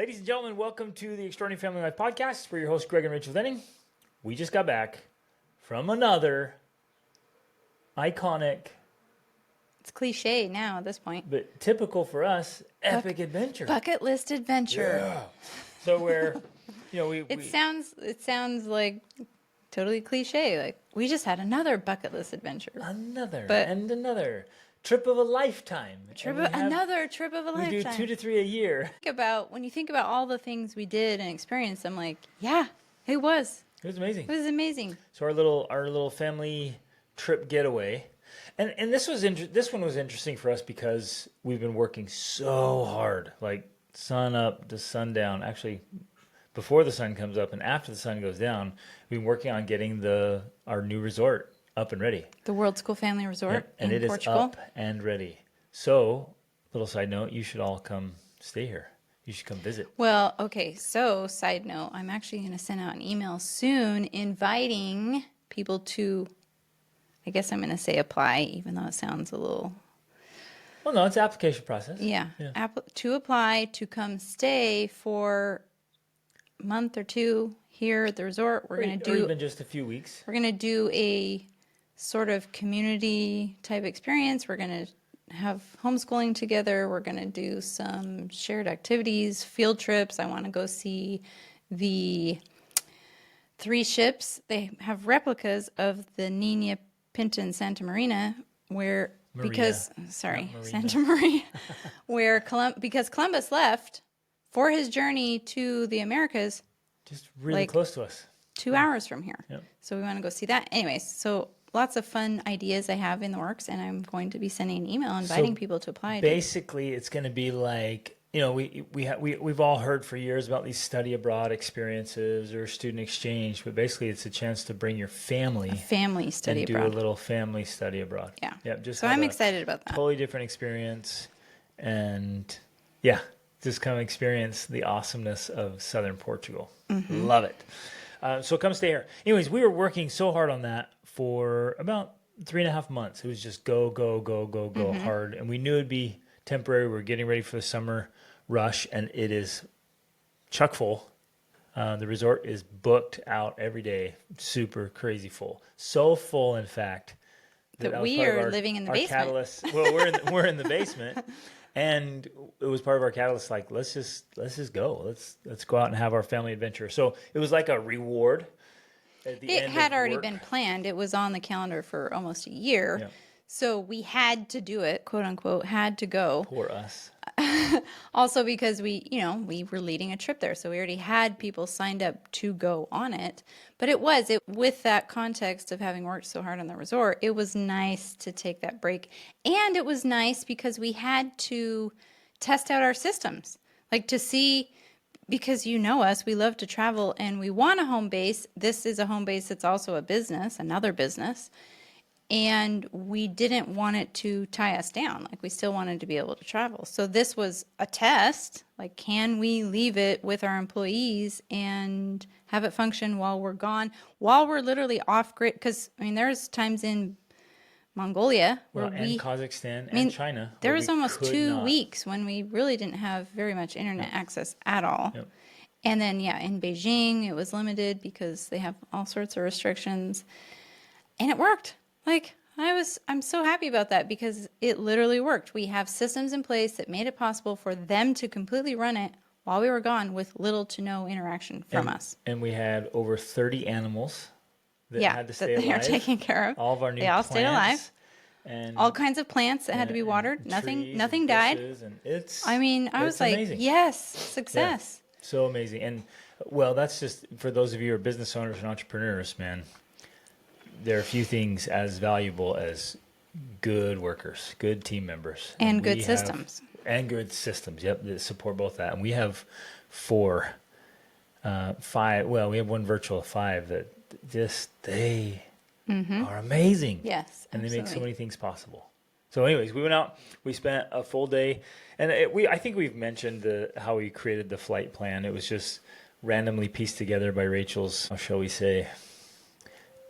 Ladies and gentlemen, welcome to the Extraordinary Family Life Podcast. We're your hosts, Greg and Rachel Denning. We just got back from another iconic, It's cliche now at this point. but typical for us, epic adventure. Bucket list adventure. Yeah. So we're, It sounds like totally cliche. Like we just had another bucket list adventure. another trip of a lifetime. Another trip of a lifetime. We do 2 to 3 a year. When you think about all the things we did and experienced, I'm like, yeah, it was. It was amazing. It was amazing. So our little family trip getaway, and this one was interesting for us because we've been working so hard, like sun up to sundown. Actually, before the sun comes up and after the sun goes down, we've been working on getting our new resort up and ready. The World School Family Resort and in it Portugal. is up and ready. So, little side note, you should all come stay here. You should come visit. Well, okay, so side note, I'm actually going to send out an email soon inviting people to, I guess I'm going to say apply, even though it sounds a little... Well, no, it's an application process. Yeah. To apply to come stay for a month or two here at the resort. We're going to do... Or even just a few weeks. We're going to do a sort of community type experience. We're going to have homeschooling together. We're going to do some shared activities, field trips. I want to go see the 3 ships. They have replicas of the Nina Pinta and Santa Marina Santa Maria, because Columbus left for his journey to the Americas. Just really close to us. 2 hours from here. Yep. So we want to go see that. Anyways, so lots of fun ideas I have in the works, and I'm going to be sending an email inviting people to apply. Basically, it's going to be like, we've all heard for years about these study abroad experiences or student exchange, but basically it's a chance to bring your family. Study abroad. Do a little family study abroad. Yeah. Yep. So I'm excited about that. Totally different experience. And just come experience the awesomeness of southern Portugal. Mm-hmm. Love it. So come stay here. Anyways, we were working so hard on that for about 3.5 months. It was just go mm-hmm. hard. And we knew it'd be temporary. We're getting ready for the summer rush, and it is chock full. The resort is booked out every day, super crazy full. So full, in fact, that we are living in the basement. Catalyst. Well, we're in the basement. And it was part of our catalyst, like, let's just go. Let's go out and have our family adventure. So it was like a reward at the end. It had already been planned. It was on the calendar for almost a year. Yeah. So we had to do it, quote unquote, had to go. Poor us. Also because we were leading a trip there. So we already had people signed up to go on it. But with that context of having worked so hard on the resort, it was nice to take that break. And it was nice because we had to test out our systems, like to see, because us, we love to travel and we want a home base. This is a home base that's also a business, another business. And we didn't want it to tie us down. Like, we still wanted to be able to travel. So this was a test. Like, can we leave it with our employees and have it function while we're gone, while we're literally off grid? Because, there's times in Mongolia where Kazakhstan and China. There was almost 2 weeks when we really didn't have very much internet access at all. Yep. And then, in Beijing, it was limited because they have all sorts of restrictions. And it worked. I'm so happy about that because it literally worked. We have systems in place that made it possible for them to completely run it while we were gone with little to no interaction from us. And we had over 30 animals that had to stay alive. They are taken care of. All of our new plants. They all stayed alive. And all kinds of plants that had to be watered. Nothing died. I was like, amazing. Yes, success. Yeah, so amazing. And that's just for those of you who are business owners and entrepreneurs, man. There are a few things as valuable as good workers, good team members. And good systems. And good systems, that support both that. And we have 5, we have one virtual of 5 that they are amazing. Yes, and they make so many things possible. So anyways, we went out, we spent a full day, and I think we've mentioned how we created the flight plan. It was just randomly pieced together by Rachel's, how shall we say,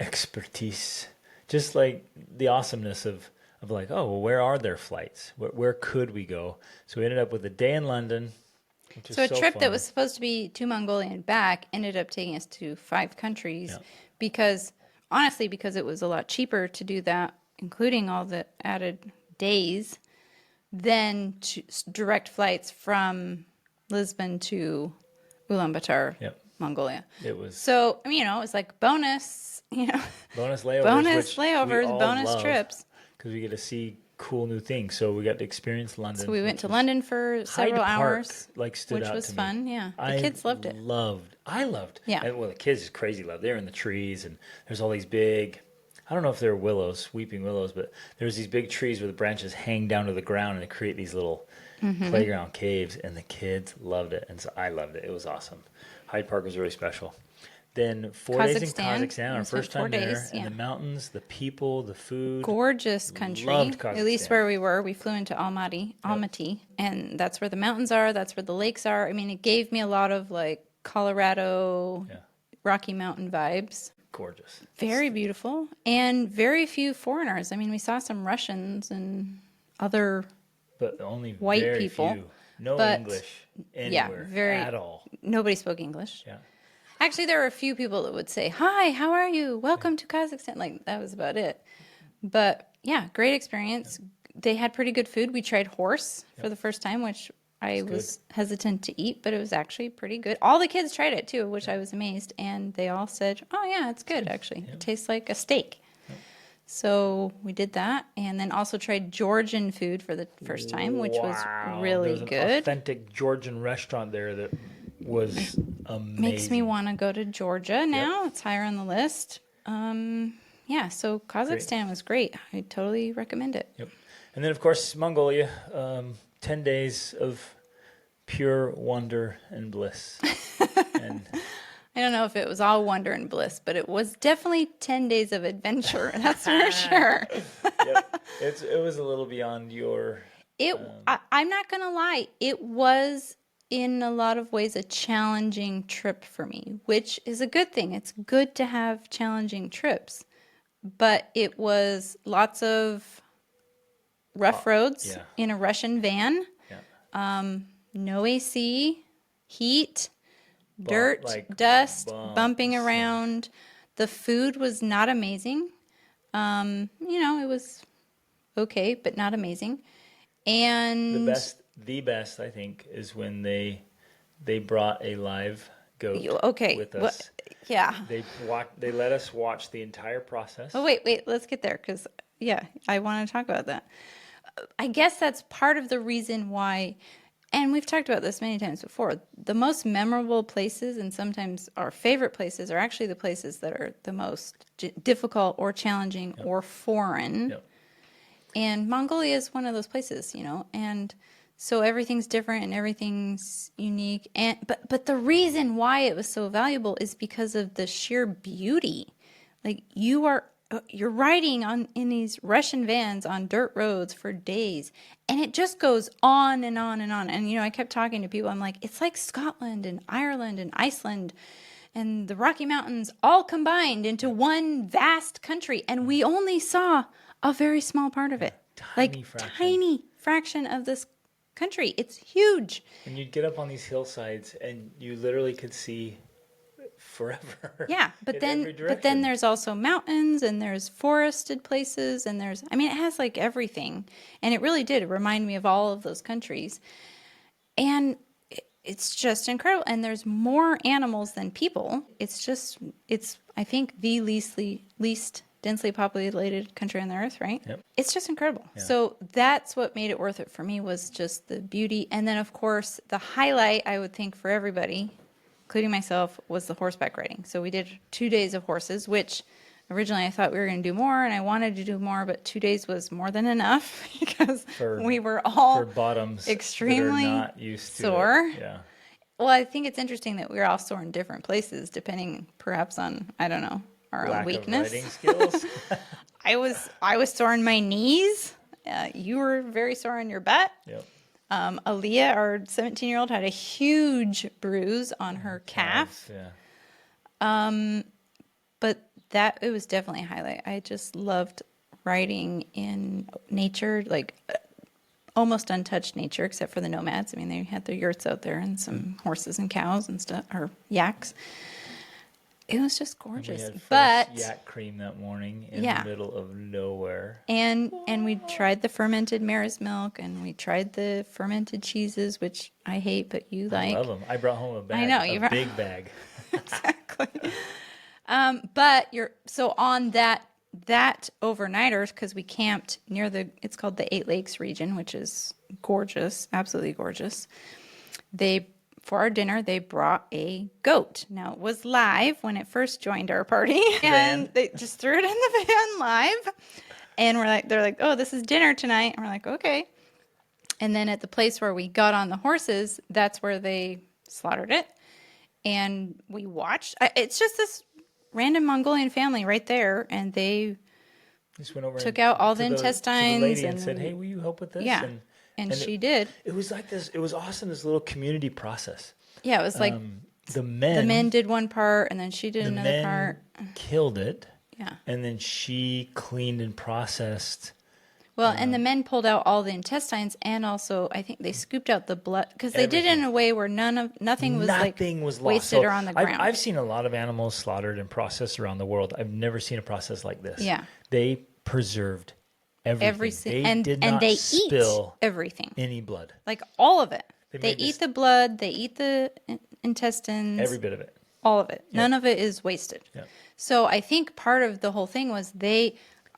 expertise, just like the awesomeness of where are their flights? Where could we go? So we ended up with a day in London, which is So a so trip that fun. was supposed to be to Mongolia and back ended up taking us to 5 countries Yeah. because, honestly, because it was a lot cheaper to do that, including all the added days, than direct flights from Lisbon to Ulaanbaatar, Yep. Mongolia. It was So, I mean, it was like bonus, bonus layovers, bonus which we layovers, all bonus love trips. because we get to see cool new things. So we got to experience So London. we went which to was London for Hyde several Park, hours, like stood which out was to me. fun. Yeah, the I kids loved it. I loved. Yeah. And well, the kids just crazy loved. They're in the trees, and there's all these big. I don't know if they're willows, weeping willows, but there's these big trees where the branches hang down to the ground and they create these little playground caves, and the kids loved it, and so I loved it. It was awesome. Hyde Park was really special. Then 4 days in Kazakhstan. Kazakhstan, We our spent first four time there, days, and yeah. the mountains, the people, the food. Gorgeous country. Loved At least Kazakhstan. where we were. We flew into Almaty, and that's where the mountains are. That's where the lakes are. I mean, it gave me a lot of like Colorado, Yeah, Rocky Mountain vibes. gorgeous. Very beautiful, and very few foreigners. I mean, we saw some Russians and other, But only white very people, few. No but, English yeah, anywhere very. at all. Nobody spoke English. Yeah. Actually, there were a few people that would say, "Hi, how are you? Welcome to Kazakhstan." Like that was about it. But yeah, great experience. They had pretty good food. We tried horse for the first time, which I was hesitant to eat, but it was actually pretty good. All the kids tried it too, which I was amazed, and they all said, "Oh yeah, it's good actually. It tastes like a steak." So we did that, and then also tried Georgian food for the first time, which was Wow. really There's an good. authentic Georgian restaurant there that was amazing. Makes me want to go to Georgia now. It's higher on the list. Yeah, so Kazakhstan was great. I totally recommend it. Yep. And then, of course, Mongolia. 10 days of pure wonder and bliss. And I don't know if it was all wonder and bliss, but it was definitely 10 days of adventure. That's for sure. yep, it was a little beyond your. I'm not going to lie. It was in a lot of ways a challenging trip for me, which is a good thing. It's good to have challenging trips, but it was lots of rough roads yeah. in a Russian van, Yeah. no AC, heat, dirt, like dust, bumps. bumping around. The food was not amazing. It was okay, but not amazing. And The best, I think, is when they brought a live goat okay, with us. yeah. They let us watch the entire process. Oh, wait, let's get there because, yeah, I want to talk about that. I guess that's part of the reason why, and we've talked about this many times before, the most memorable places and sometimes our favorite places are actually the places that are the most difficult or challenging or foreign. Yep. And Mongolia is one of those places, and so everything's different and everything's unique. But the reason why it was so valuable is because of the sheer beauty. Like you're riding in these Russian vans on dirt roads for days, and it just goes on and on and on. And I kept talking to people. I'm like, it's like Scotland and Ireland and Iceland and the Rocky Mountains all combined into one vast country, and we only saw a very small part of it. Tiny fraction of this country. It's huge. And you'd get up on these hillsides and you literally could see forever. Yeah, but then there's also mountains and there's forested places and it has like everything. And it really did remind me of all of those countries. And it's just incredible. And there's more animals than people. It's I think the least densely populated country on the earth, right? Yep. It's just incredible. Yeah. So that's what made it worth it for me, was just the beauty. And then, of course, the highlight, I would think, for everybody, including myself, was the horseback riding. So we did 2 days of horses, which originally I thought we were going to do more, and I wanted to do more, but 2 days was more than enough because we were all for bottoms extremely that are not used to sore. Yeah. Well, I think it's interesting that we were all sore in different places, depending perhaps on, I don't know, our own Lack weakness. of riding skills. I was sore in my knees. You were very sore in your butt. Yep. Aaliyah, our 17-year-old, had a huge bruise on her calf. Yeah. But it was definitely a highlight. I just loved riding in nature, like almost untouched nature, except for the nomads. I mean, they had their yurts out there and some horses and cows and stuff, or yaks. It was just We gorgeous. had fresh But yak cream that morning in yeah, the middle of nowhere. and we tried the fermented mare's milk, and we tried the fermented cheeses, which I hate, but you I like. love them. I brought home a bag, I know, a big bag. Exactly. But so on that overnighters, because we camped near it's called the Eight Lakes region, which is gorgeous, absolutely gorgeous. For our dinner, they brought a goat. Now, it was live when it first joined our party, and they just threw it in the van live. And they're like, oh, this is dinner tonight. And we're like, okay. And then at the place where we got on the horses, that's where they slaughtered it. And we watched. It's just this random Mongolian family right there, and they Just went over took out all the to intestines the lady and and said, "Hey, will you help with this?" Yeah, and she did. It was like this. It was awesome. This little community process. Yeah, it was like the the men did one part, and then she did the another men part. killed it. Yeah. And then she cleaned and processed. Well, and the men pulled out all the intestines, and also I think they scooped out the blood, because they did it in a way where nothing was lost. wasted or on the ground. I've seen a lot of animals slaughtered and processed around the world. I've never seen a process like this. Yeah. They preserved everything. They did not they spill eat everything, any blood. like all of it. They made eat the blood, they eat the intestines, Every bit of it. all of it. None of it is wasted. Yeah. So I think part of the whole thing was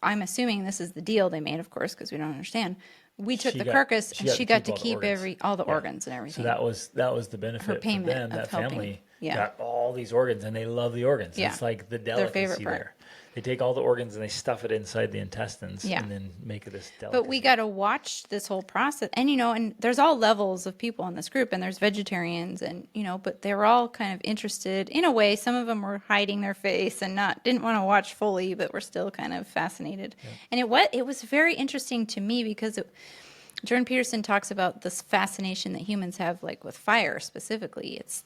I'm assuming this is the deal they made, of course, because we don't understand. We took the carcass, and she got to keep all the organs and everything. So that was the benefit for payment them. of That helping. family Yeah. got all these organs, and they love the organs. Yeah. It's like the Their favorite delicacy part. there. They take all the organs and they stuff it inside the intestines, Yeah. and then make it this delicacy. But we got to watch this whole process. And, and there's all levels of people in this group, and there's vegetarians, and, but they were all kind of interested in a way. Some of them were hiding their face and didn't want to watch fully, but were still kind of fascinated. Yeah. And it was very interesting to me, because Jordan Peterson talks about this fascination that humans have, like with fire specifically. It's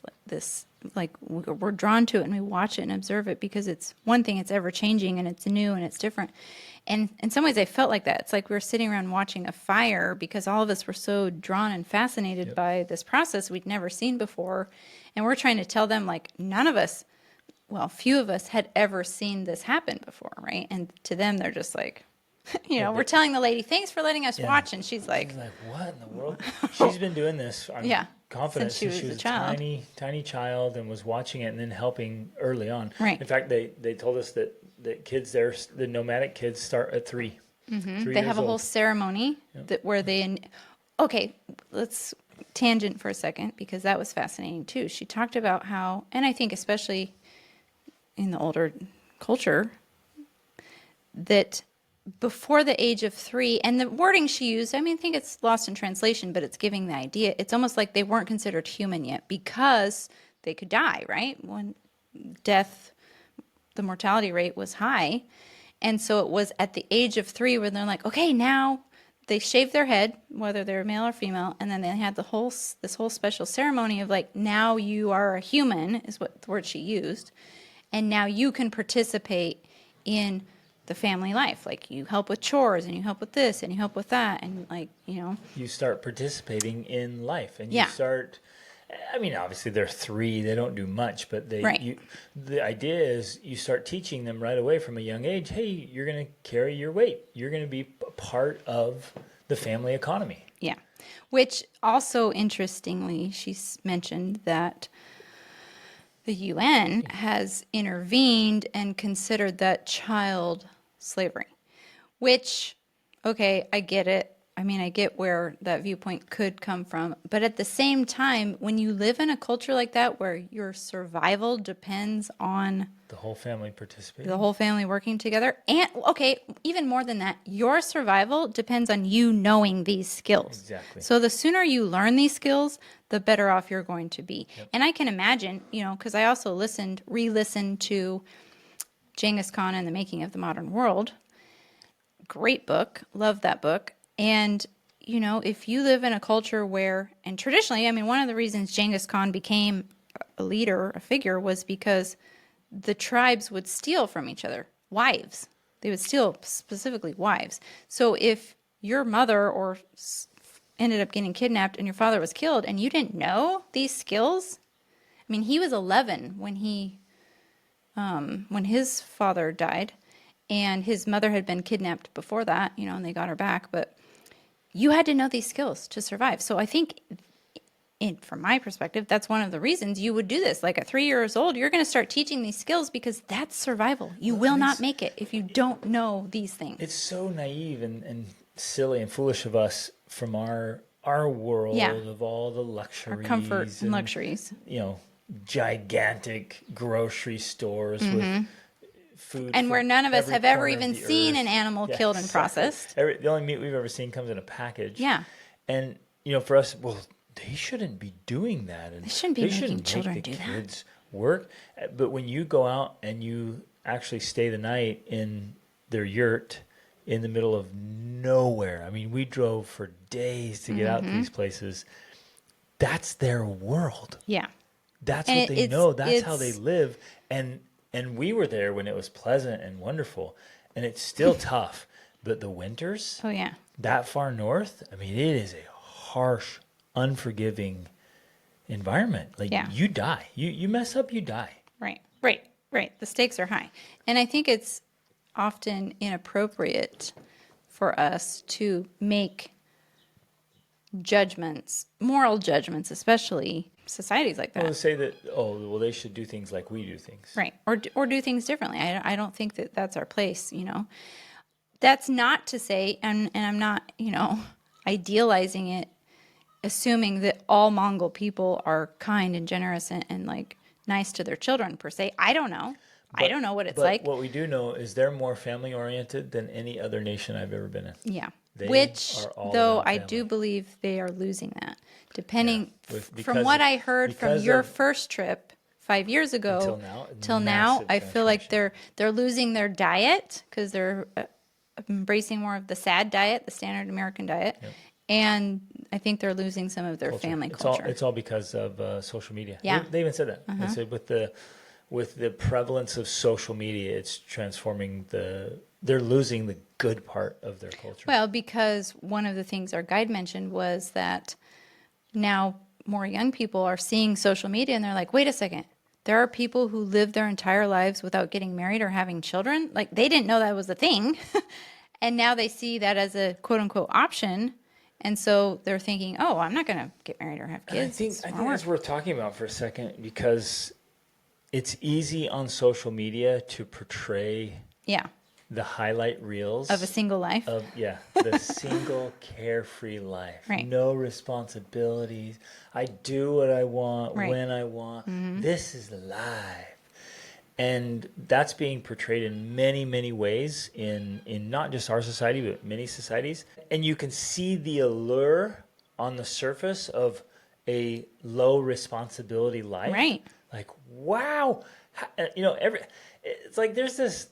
like we're drawn to it, and we watch it and observe it because it's one thing, it's ever changing and it's new and it's different. And in some ways I felt like that. It's like we were sitting around watching a fire because all of us were so drawn and fascinated by this process we'd never seen before. And we're trying to tell them, like, few of us had ever seen this happen before, right? And to them, they're just like, we're telling the lady, thanks for letting us watch. And she's like, what in the world? She's been doing this. I'm confident since she was a child. Tiny child, and was watching it and then helping early on. Right. In fact, they told us that kids there, the nomadic kids, start at 3. Mm-hmm. They have a whole ceremony where they. Okay, let's tangent for a second, because that was fascinating too. She talked about how, and I think especially in the older culture, that before the age of 3, and the wording she used, I think it's lost in translation, but it's giving the idea. It's almost like they weren't considered human yet because they could die, right? When death, the mortality rate was high. And so it was at the age of 3 where they're like, okay, now they shave their head, whether they're male or female, and then they had this whole special ceremony of like, now you are a human, is what the word she used, and now you can participate in the family life. Like, you help with chores, and you help with this, and you help with that, and you start participating in life, and you start. Obviously they're 3; they don't do much, but the idea is you start teaching them right away from a young age. Hey, you're going to carry your weight. You're going to be part of the family economy. Yeah, which also interestingly, she mentioned that the UN has intervened and considered that child slavery, which, okay, I get it. I get where that viewpoint could come from. But at the same time, when you live in a culture like that where your survival depends on the whole family participating, the whole family working together, and, okay, even more than that, your survival depends on you knowing these skills. Exactly. So the sooner you learn these skills, the better off you're going to be. Yep. And I can imagine, because I also re-listened to Genghis Khan and the Making of the Modern World. Great book. Love that book. And, if you live in a culture where, and traditionally, one of the reasons Genghis Khan became a leader, a figure, was because the tribes would steal from each other. Wives. They would steal specifically wives. So if your mother or ended up getting kidnapped and your father was killed and you didn't know these skills. I mean, he was 11 when his father died, and his mother had been kidnapped before that, and they got her back. But you had to know these skills to survive. So I think, from my perspective, that's one of the reasons you would do this. Like at 3 years old, you're going to start teaching these skills because that's survival. You will not make it if you don't know these things. It's so naive and silly and foolish of us from our world of all the luxuries, Our comfort and luxuries. Gigantic grocery stores with food. And where none of us have ever even seen earth. an animal killed and processed. The only meat we've ever seen comes in a package. Yeah. And, for us, well, they shouldn't be doing that. And they shouldn't be making children do that. Kids work. But when you go out and you actually stay the night in their yurt in the middle of nowhere, I mean, we drove for days to get out to these places. That's their world. Yeah. That's what they know. That's how they live. And we were there when it was pleasant and wonderful. And it's still tough. But the winters, that far north, I mean, it is a harsh, unforgiving environment. Like you die. You mess up, you die. Right. The stakes are high. And I think it's often inappropriate for us to make judgments, moral judgments, especially societies like that. Well, say that, they should do things like we do things. Right. Or do things differently. I don't think that that's our place, That's not to say, and I'm not, idealizing it, assuming that all Mongol people are kind and generous and like nice to their children per se. I don't know. I don't know what it's like. What we do know is they're more family oriented than any other nation I've ever been in. Yeah. They Which, are all though, about I family. do believe they are losing that. Depending, from because what I heard from because your of- first trip 5 years ago Till now, massive I feel like transformation. they're losing their diet because they're embracing more of the SAD diet, the standard American diet, and I think they're losing some of their family culture. It's all because of social media. Yeah. They even said that. They said with the prevalence of social media, it's transforming they're losing the good part of their culture. Well, because one of the things our guide mentioned was that now more young people are seeing social media and they're like, wait a second, there are people who live their entire lives without getting married or having children. Like they didn't know that was a thing. And now they see that as a quote unquote option. And so they're thinking, oh, I'm not going to get married or have And kids. I think that's worth talking about for a second because it's easy on social media to portray the highlight reels of a single life. The single carefree life. Right. No responsibilities. I do what I want when I want. This is life. And that's being portrayed in many, many ways in not just our society, but many societies. And you can see the allure on the surface of a low responsibility life. Right. Like, wow. It's like there's this.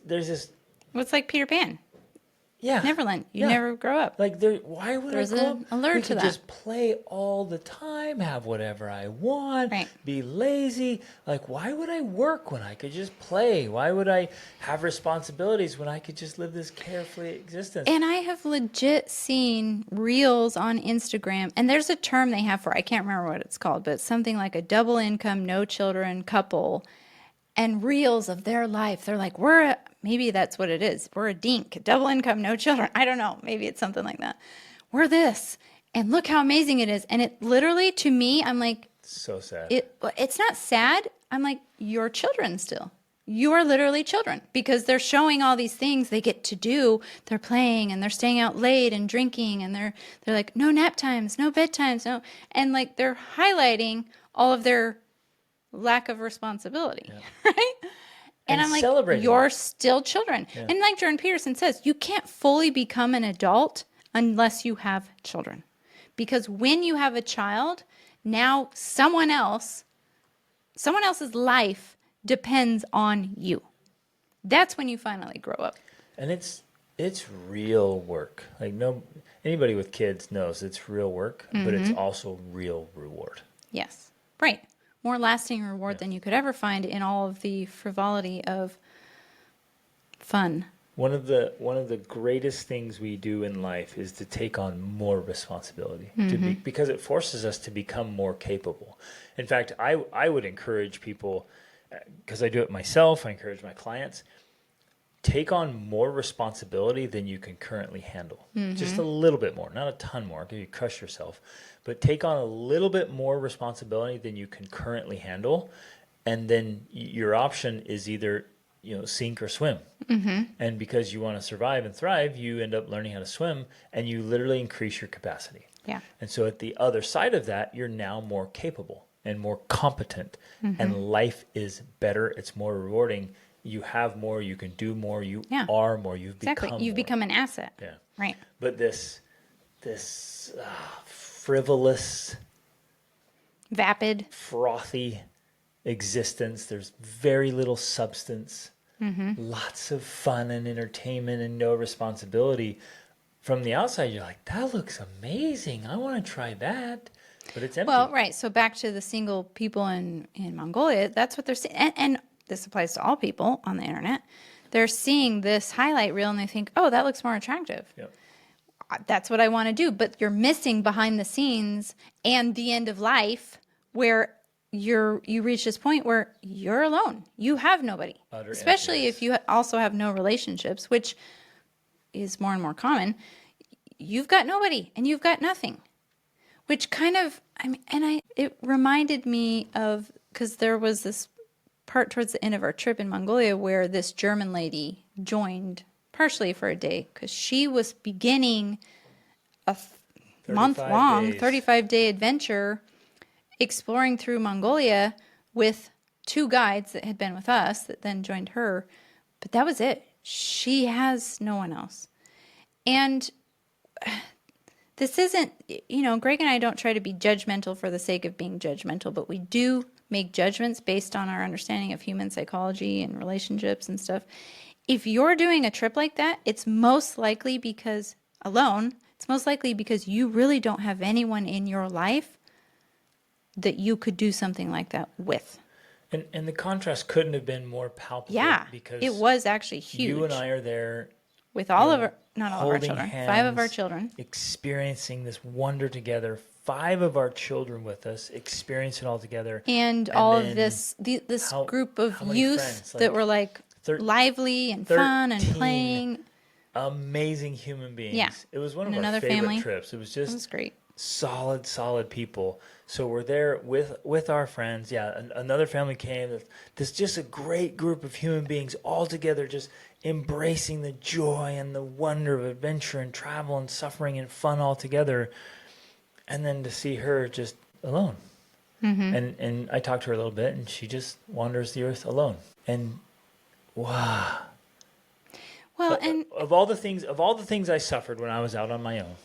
Well, it's like Peter Pan. Yeah. Neverland. You never grow up. Like, why would There's I grow an up? allure We to could that. just play all the time, have whatever I want, Right. be lazy. Like, why would I work when I could just play? Why would I have responsibilities when I could just live this carefree existence? And I have legit seen reels on Instagram, and there's a term they have for, I can't remember what it's called, but something like a double income, no children couple, and reels of their life. They're like, maybe that's what it is. We're a dink, double income, no children. I don't know. Maybe it's something like that. We're this, and look how amazing it is. And it literally, to me, I'm like, so sad. It's not sad. I'm like, you're children still. You are literally children because they're showing all these things they get to do. They're playing and they're staying out late and drinking and they're like, no nap times, no bedtimes, no. And like they're highlighting all of their lack of responsibility, right? And I'm like, celebrating you're it. still children. And like Jordan Peterson says, you can't fully become an adult unless you have children. Because when you have a child, now someone else's life depends on you. That's when you finally grow up. And it's real work. Like anybody with kids knows it's real work, but it's also real reward. Yes. Right. More lasting reward than you could ever find in all of the frivolity of fun One of the greatest things we do in life is to take on more responsibility because it forces us to become more capable. In fact, I would encourage people, because I do it myself, I encourage my clients, take on more responsibility than you can currently handle. Just a little bit more, not a ton more, because you crush yourself, but take on a little bit more responsibility than you can currently handle, and then your option is either sink or swim. And because you want to survive and thrive, you end up learning how to swim, and you literally increase your capacity. Yeah. And so at the other side of that, you're now more capable and more competent, and life is better. It's more rewarding. You have more, you can do more, you are more, you've become You've more. become an asset. Yeah. Right. But this frivolous, Vapid. frothy existence, there's very little substance, lots of fun and entertainment and no responsibility. From the outside, you're like, that looks amazing. I want to try that. But it's empty. Well, right. So back to the single people in Mongolia, that's what they're seeing. And this applies to all people on the internet. They're seeing this highlight reel and they think, oh, that looks more attractive. Yep. That's what I want to do. But you're missing behind the scenes and the end of life where you reach this point where you're alone. You have nobody. Utter Especially emptiness. if you also have no relationships, which is more and more common. You've got nobody and you've got nothing. Which kind of, it reminded me of, because there was this part towards the end of our trip in Mongolia where this German lady joined partially for a day because she was beginning a month-long, 35-day adventure exploring through Mongolia with 2 guides that had been with us that then joined her. But that was it. She has no one else. And this isn't, Greg and I don't try to be judgmental for the sake of being judgmental, but we do make judgments based on our understanding of human psychology and relationships and stuff. If you're doing a trip like that, it's most likely because you really don't have anyone in your life that you could do something like that with. And the contrast couldn't have been more palpable. Yeah, because it was actually huge. you and I are there with all of our, not all of our holding children, hands, 5 of our children. experiencing this wonder together. 5 of our children with us, experiencing it all together. And all of then this group of how many youth friends? that were like lively and fun and 13 playing. Amazing human beings. Yeah. It was one of And our another favorite family. trips. It was It just was great. solid people. So we're there with our friends. Yeah, another family came. There's just a great group of human beings all together, just embracing the joy and the wonder of adventure and travel and suffering and fun all together. And then to see her just alone. And I talked to her a little bit, and she just wanders the earth alone. And wow. Well, and of all the things I suffered when I was out on my own,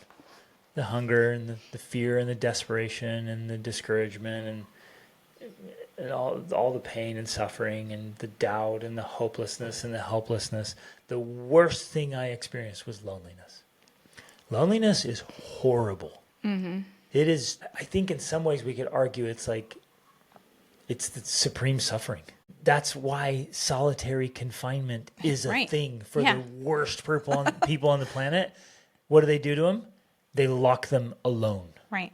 the hunger and the fear and the desperation and the discouragement and all the pain and suffering and the doubt and the hopelessness and the helplessness, the worst thing I experienced was loneliness. Loneliness is horrible. It is, I think in some ways we could argue it's the supreme suffering. That's why solitary confinement is a thing for the worst people on the planet. What do they do to them? They lock them alone. right.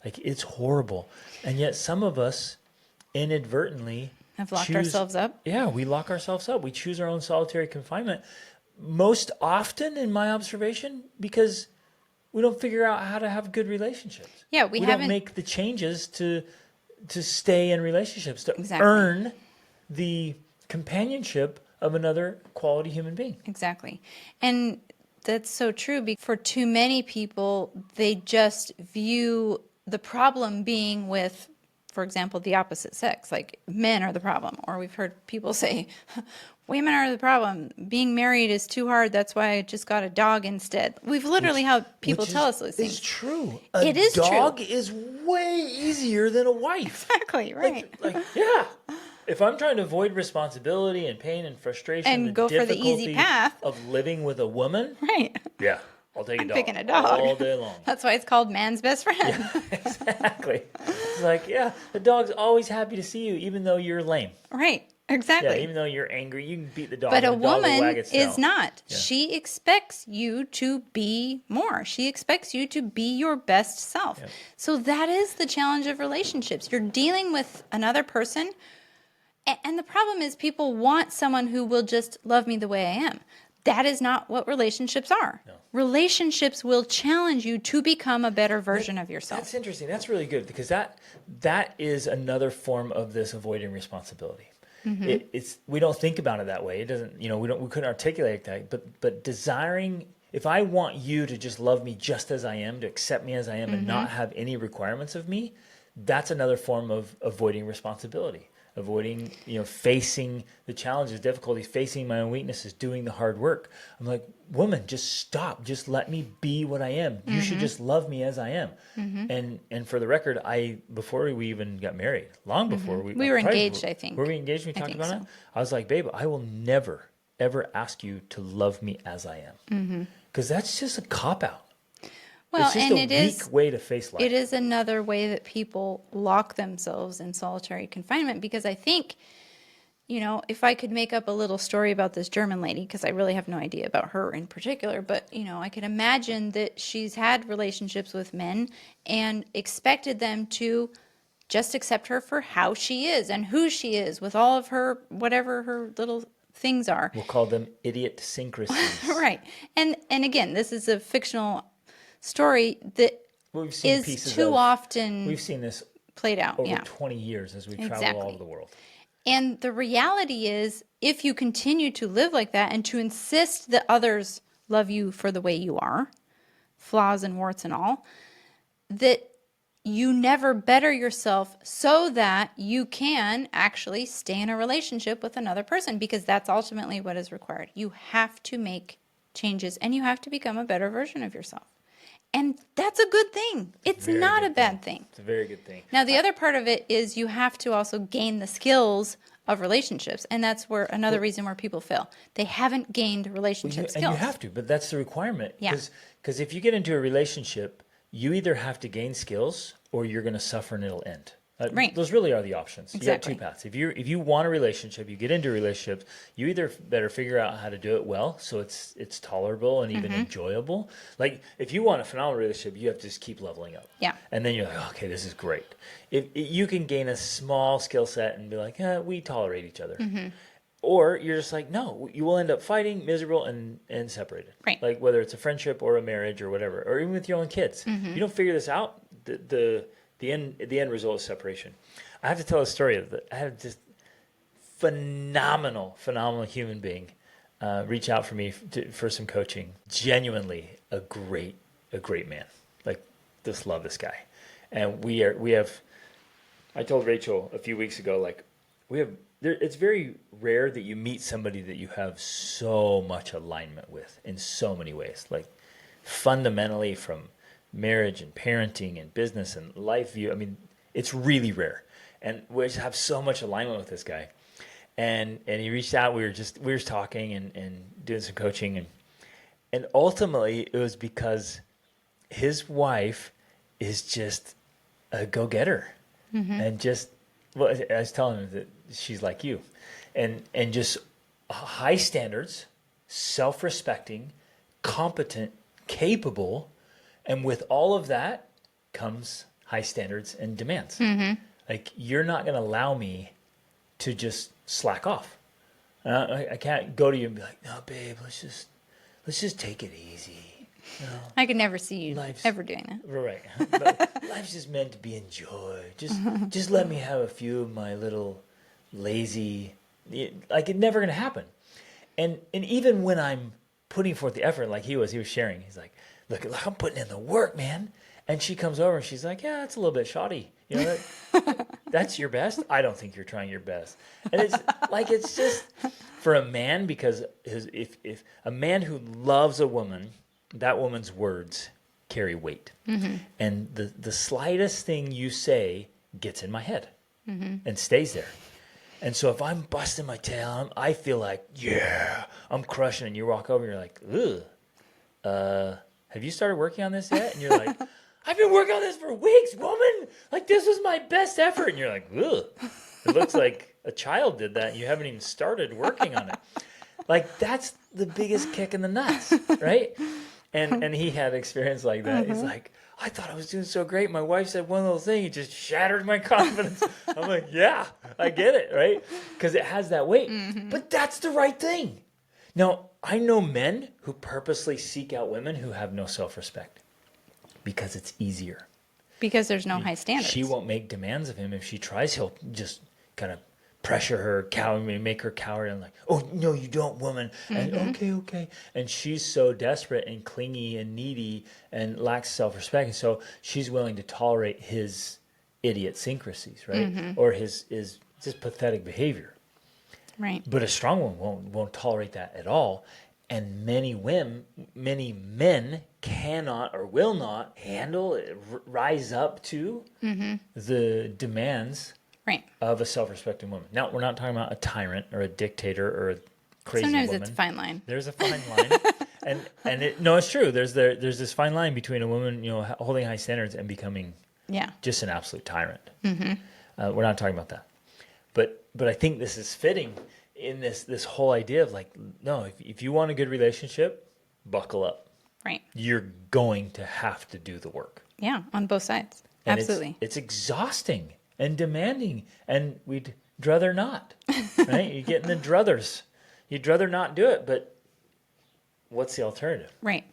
Like, it's horrible. And yet some of us inadvertently Have locked ourselves up. Yeah, we lock ourselves up. We choose our own solitary confinement. Most often, in my observation, because we don't figure out how to have good relationships. Yeah, we haven't don't make the changes to stay in relationships, to Exactly. earn the companionship of another quality human being. Exactly. And that's so true. For too many people, they just view the problem being with, for example, the opposite sex. Like, men are the problem. Or we've heard people say, women are the problem. Being married is too hard. That's why I just got a dog instead. We've literally had people tell us those things. It's true. It is true. A dog is way easier than a wife. Exactly, right. Yeah. If I'm trying to avoid responsibility and pain and frustration And go for the easy difficulty path. of living with a woman, Right. yeah, I'll take a dog. Picking a dog. All day long. That's why it's called man's best friend. Exactly. It's like, yeah, the dog's always happy to see you, even though you're lame. Right. Yeah, Exactly. even though you're angry, you can beat the dog But and a the dog will wag woman its tail. is not. Yeah. She expects you to be more. She expects you to be your best self. Yeah. So that is the challenge of relationships. You're dealing with another person, and the problem is people want someone who will just love me the way I am. That is not what relationships are. No. Relationships will challenge you to become a better version of yourself. That's interesting. That's really good because that is another form of this avoiding responsibility. It's we don't think about it that way. It doesn't, we couldn't articulate that. But desiring, if I want you to just love me just as I am, to accept me as I am, and not have any requirements of me, that's another form of avoiding responsibility. Avoiding, facing the challenges, difficulties, facing my own weaknesses, doing the hard work. I'm like, woman, just stop. Just let me be what I am. You should just love me as I am. And for the record, before we even got married, long before We were engaged, I think. Were we engaged when we talked think about so. it? I was like, babe, I will never, ever ask you to love me as I am. Because that's just a cop-out. Well, It's just and a weak way to face life. it is another way that people lock themselves in solitary confinement because I think, if I could make up a little story about this German lady, because I really have no idea about her in particular, but, I could imagine that she's had relationships with men and expected them to just accept her for how she is and who she is with all of her, whatever her little things are. We'll call them idiosyncrasies. Right. And again, this is a fictional story that We've seen is pieces too of, often We've seen this played out. over Yeah. 20 years as we travel Exactly. all over the world. And the reality is, if you continue to live like that and to insist that others love you for the way you are, flaws and warts and all, that you never better yourself so that you can actually stay in a relationship with another person, because that's ultimately what is required. You have to make changes and you have to become a better version of yourself. And that's a good thing. It's Very not a good bad thing. It's a very good thing. Now, the other part of it is you have to also gain the skills of relationships. And that's where another reason where people fail. They haven't gained relationship skills. And you have to, but that's the requirement. Yeah. Because if you get into a relationship, you either have to gain skills or you're going to suffer and it'll end. Right. Those really are the options. Exactly. You got two paths. If you want a relationship, you get into relationships, you either better figure out how to do it well so it's tolerable and even enjoyable. Like if you want a phenomenal relationship, you have to just keep leveling up. Yeah. And then you're like, okay, this is great. If you can gain a small skill set and be like, we tolerate each other. Or you're just like, no, you will end up fighting, miserable, and separated. Right. Like whether it's a friendship or a marriage or whatever, or even with your own kids. If you don't figure this out, the end result is separation. I have to tell a story of that. I had this phenomenal human being reach out for me for some coaching. Genuinely a great man. Like, just love this guy. And we have. I told Rachel a few weeks ago, like it's very rare that you meet somebody that you have so much alignment with in so many ways, like fundamentally from marriage and parenting and business and life view. I mean, it's really rare. And we just have so much alignment with this guy. And he reached out. We were talking and doing some coaching. And ultimately, it was because his wife is just a go-getter. And just, well, I was telling him that she's like you. And just high standards, self-respecting, competent, capable. And with all of that comes high standards and demands. Like, you're not going to allow me to just slack off. I can't go to you and be like, no, babe, let's just take it easy. No, I could never see you Life's- ever doing that. right. But life's just meant to be enjoyed. Just let me have a few of my little lazy, like, it's never going to happen. And even when I'm putting forth the effort, like he was sharing, he's like, look, I'm putting in the work, man. And she comes over and she's like, yeah, it's a little bit shoddy. You know, that's your best? I don't think you're trying your best. And it's like, it's just for a man, because if a man who loves a woman, that woman's words carry weight. And the slightest thing you say gets in my head and stays there. And so if I'm busting my tail, I feel like, yeah, I'm crushing. And you walk over and you're like, ugh, have you started working on this yet? And you're like, I've been working on this for weeks, woman. Like, this was my best effort. And you're like, ugh. It looks like a child did that. You haven't even started working on it. Like, that's the biggest kick in the nuts, right? And he had experience like that. He's like, I thought I was doing so great. My wife said one little thing, it just shattered my confidence. I'm like, yeah, I get it, right? Because it has that weight. But that's the right thing. Now, I know men who purposely seek out women who have no self-respect because it's easier. Because there's no high standards. She won't make demands of him. If she tries, he'll just kind of pressure her, make her cower, and like, oh, no, you don't, woman. And okay. And she's so desperate and clingy and needy and lacks self-respect. And so she's willing to tolerate his idiosyncrasies, right? Or his just pathetic behavior. Right. But a strong woman won't tolerate that at all. And many men cannot or will not handle, rise up to the demands of a self-respecting woman. Now, we're not talking about a tyrant or a dictator or a crazy Sometimes woman. it's a fine line. There's a fine line. It's true. There's this fine line between a woman, holding high standards and becoming just an absolute tyrant. We're not talking about that. But I think this is fitting in this whole idea of like, no, if you want a good relationship, buckle up. Right. You're going to have to do the work. Yeah, on both sides. And Absolutely. It's exhausting and demanding, and we'd druther not, right? You get in the druthers. You'd rather not do it, but what's the alternative? Right.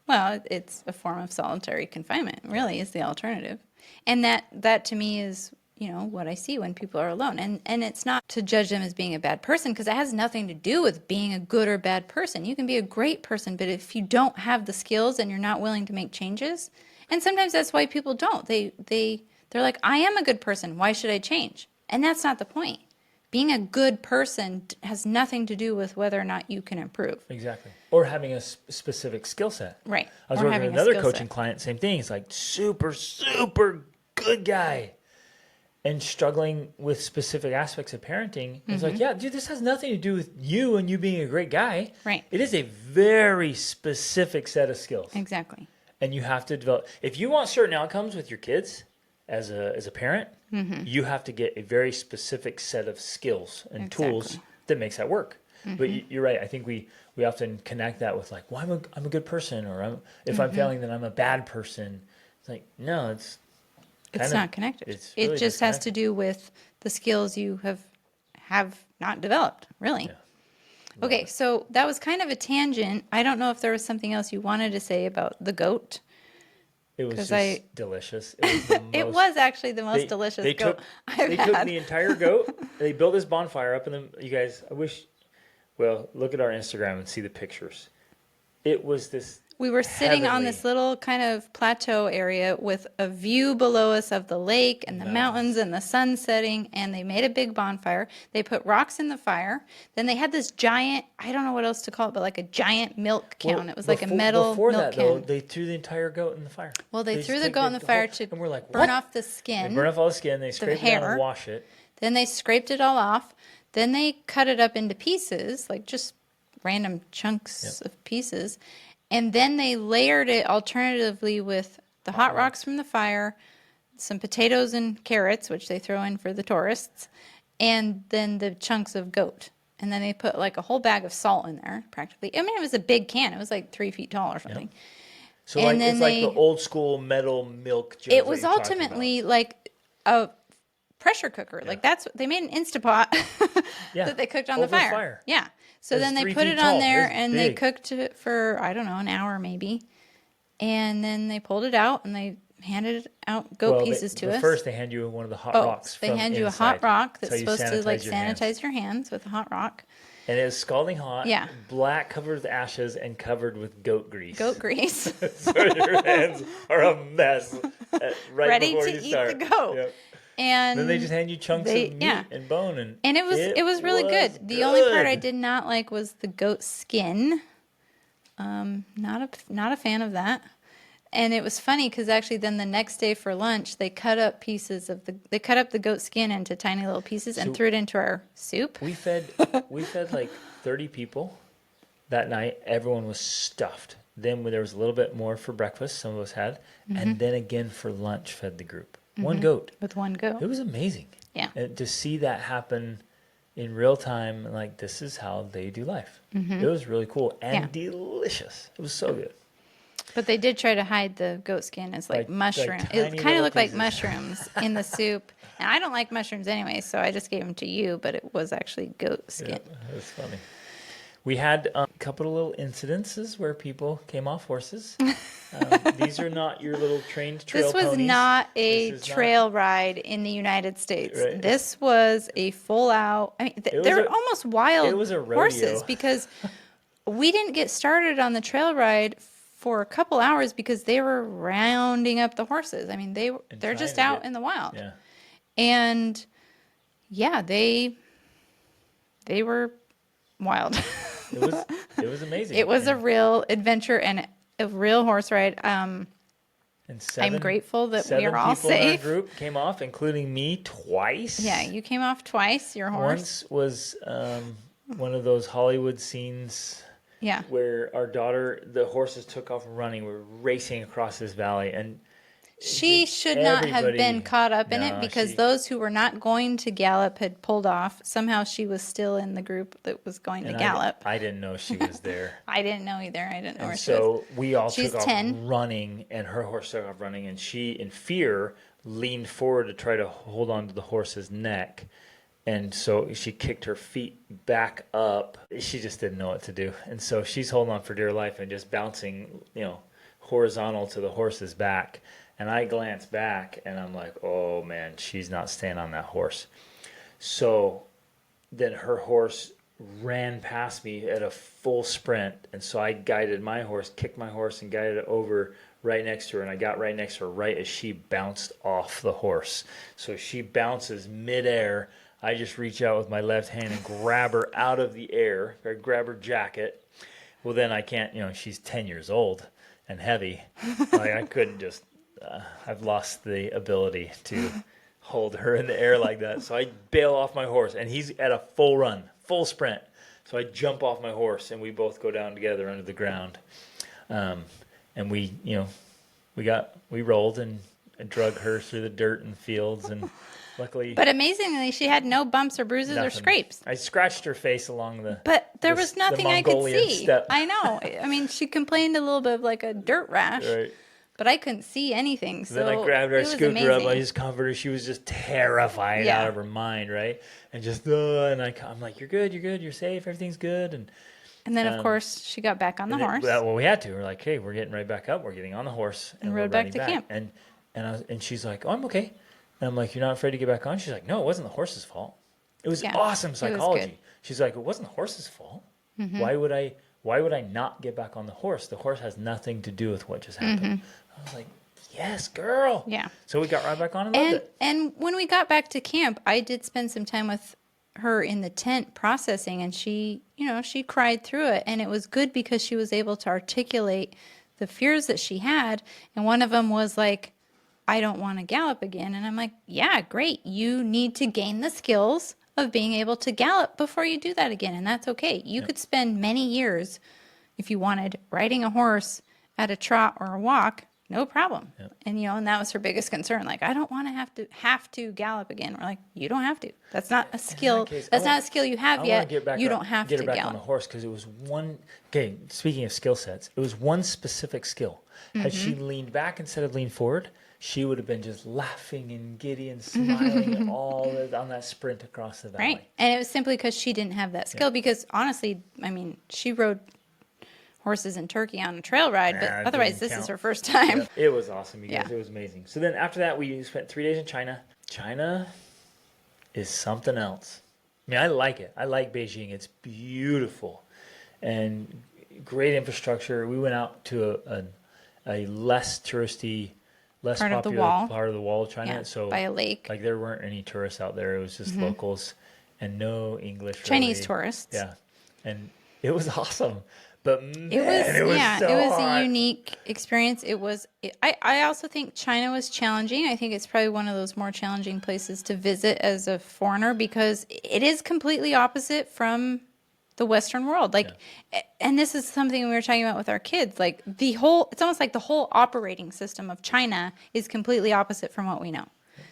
Well, it's a form of solitary confinement, really, is the alternative. And that to me is, what I see when people are alone. And it's not to judge them as being a bad person, because it has nothing to do with being a good or bad person. You can be a great person, but if you don't have the skills and you're not willing to make changes, and sometimes that's why people don't. They're like, I am a good person. Why should I change? And that's not the point. Being a good person has nothing to do with whether or not you can improve. Exactly. Or having a specific skill set. Right. I was working with another coaching client, same thing. He's like super, super good guy and struggling with specific aspects of parenting. It's like, yeah, dude, this has nothing to do with you and you being a great guy. Right. It is a very specific set of skills. Exactly. And you have to develop. If you want certain outcomes with your kids as a parent, you have to get a very specific set of skills and tools that makes that work. But you're right. I think we often connect that with like, well, I'm a good person, or if I'm failing, then I'm a bad person. It's like, no, it's not connected. Really it just has to do with the skills you have not developed, really. Yeah. Okay, so that was kind of a tangent. I don't know if there was something else you wanted to say about the goat. It was just delicious. It was actually the most delicious goat I've had. They took the entire goat. They built this bonfire up, and you guys, look at our Instagram and see the pictures. It was this. We were sitting on this little kind of plateau area with a view below us of the lake and the mountains and the sun setting, and they made a big bonfire. They put rocks in the fire. Then they had this giant, I don't know what else to call it, but like a giant milk can. It was like a metal before milk that, can. though, they threw the entire goat in the fire. Well, they threw the goat in the fire to and we're like, burn off the skin. They burn off all the skin. They scrape it down and wash it. Then they scraped it all off. Then they cut it up into pieces, like just random chunks of pieces. And then they layered it alternatively with the hot rocks from the fire, some potatoes and carrots, which they throw in for the tourists, and then the chunks of goat. And then they put like a whole bag of salt in there, practically. I mean, it was a big can. It was like 3 feet tall or something. Yep. So and it's like the old school metal milk jugs. It was ultimately like a pressure cooker. Like they made an Instapot that they cooked on the fire. Yeah. So then they put it on there and they cooked it for, I don't know, an hour maybe. And then they pulled it out and they handed out goat pieces to us. First they hand you one of the hot rocks. They hand you a hot rock that's supposed to like sanitize your hands with a hot rock. And it was scalding hot, black, covered with ashes, and covered with goat grease. Goat grease. So your hands are a mess ready before to you eat start. the goat. Yep. And then they just hand you chunks of meat and bone, and it was really good. The only part I did not like was the goat skin. Not a fan of that. And it was funny because actually then the next day for lunch they cut up the goat skin into tiny little pieces and threw it into our soup. We fed like 30 people that night. Everyone was stuffed. Then there was a little bit more for breakfast. Some of us had, and then again for lunch fed the group. One goat. With one goat. It was amazing. Yeah. And to see that happen in real time, like this is how they do life. It was really cool and delicious. It was so good. But they did try to hide the goat skin as like mushroom. like It tiny kind little of looked like pieces. mushrooms in the soup. And I don't like mushrooms anyway, so I just gave them to you, but it was actually goat skin. It was funny. We had a couple of little incidences where people came off horses. These are not your little trained trail This was ponies. not a This is trail ride in the United States. Right. This was a full out, I mean, was they're a- almost wild it was a rodeo. horses because we didn't get started on the trail ride for a couple hours because they were rounding up the horses. I mean, they're trying just to out get- in the wild. Yeah. And yeah, they were wild. It was amazing. It was a real adventure and a real horse ride. And I'm grateful that we seven are all people in our safe. group came off, including me twice. Yeah, you came off twice, your horse. Once was one of those Hollywood scenes Yeah. where our daughter, the horses took off running. We were racing across this valley, and She should not have been everybody- caught up in it No, because she- those who were not going to gallop had pulled off. Somehow she was still in the group that was going to and gallop. I didn't know she was there. I didn't know either. I didn't know where And she was. so we all She's took off 10. running, and her horse took off running, and she, in fear, leaned forward to try to hold on to the horse's neck. And so she kicked her feet back up. She just didn't know what to do. And so she's holding on for dear life and just bouncing, horizontal to the horse's back. And I glance back, and I'm like, oh, man, she's not staying on that horse. So then her horse ran past me at a full sprint. And so I guided my horse, kicked my horse, and guided it over right next to her. And I got right next to her right as she bounced off the horse. So she bounces midair. I just reach out with my left hand and grab her out of the air. I grab her jacket. Well, then I can't, she's 10 years old and heavy. Like I couldn't just, I've lost the ability to hold her in the air like that. So I bail off my horse, and he's at a full run, full sprint. So I jump off my horse, and we both go down together under the ground. And we rolled and drug her through the dirt and fields, and luckily. But amazingly, she had no bumps or bruises or nothing. scrapes. I scratched her face along the. But there the- was the nothing I could Mongolian see. steppe. I know. I mean, she complained a little bit of like a dirt rash, Right. but I couldn't see anything. So Then I grabbed her, I it was scooped her up, I amazing. just comforted her. She was just terrified Yeah. out of her mind, right? And just, and I'm like, you're good, you're safe, everything's good. And then, of course, she got back on the horse. Well, we had to. We're like, hey, we're getting right back up. We're getting on the horse. And we're rode back riding to camp. And she's like, oh, I'm okay. And I'm like, you're not afraid to get back on? She's like, no, it wasn't the horse's fault. It was Yeah, awesome it was psychology. good. She's like, it wasn't the horse's fault. Mm-hmm. Why would I not get back on the horse? The horse has nothing to do with what just happened. I was like, yes, girl. Mm-hmm. Yeah. So we got right back on and loved it. And when we got back to camp, I did spend some time with her in the tent processing, and she cried through it, and it was good because she was able to articulate the fears that she had, and one of them was like, I don't want to gallop again. And I'm like, yeah, great. You need to gain the skills of being able to gallop before you do that again, and that's okay. You could spend many years, if you wanted, riding a horse at a trot or a walk, no problem. Yep. And that was her biggest concern. Like, I don't want to have to gallop again. We're like, you don't have to. That's not a skill. case, That's I not want- a skill you have I yet. wanna get back You up- don't have get to her back on gallop. the horse because it was one. Okay, speaking of skill sets, it was one specific skill. Had she Mm-hmm. leaned back instead of leaned forward, she would have been just laughing and giddy and smiling on that sprint across the valley. Right. And it was simply because she didn't have that skill. Because honestly, I mean, she rode horses in Turkey on a trail ride, but Nah, it otherwise, doesn't this count. is her first time. It was awesome, you guys. Yeah. It was amazing. So then after that, we spent 3 days in China. China is something else. I mean, I like it. I like Beijing. It's beautiful and great infrastructure. We went out to a less touristy, less Part of the popular wall. part of the wall of China. Yeah, So by a lake. like there weren't any tourists out there. It was just locals and no English. Chinese really. tourists. Yeah, and it was awesome. But man, It was, so it was hot. a unique experience. I also think China was challenging. I think it's probably one of those more challenging places to visit as a foreigner because it is completely opposite from the Western world. Like, and this is something we were talking about with our kids. Like it's almost like the whole operating system of China is completely opposite from what we know.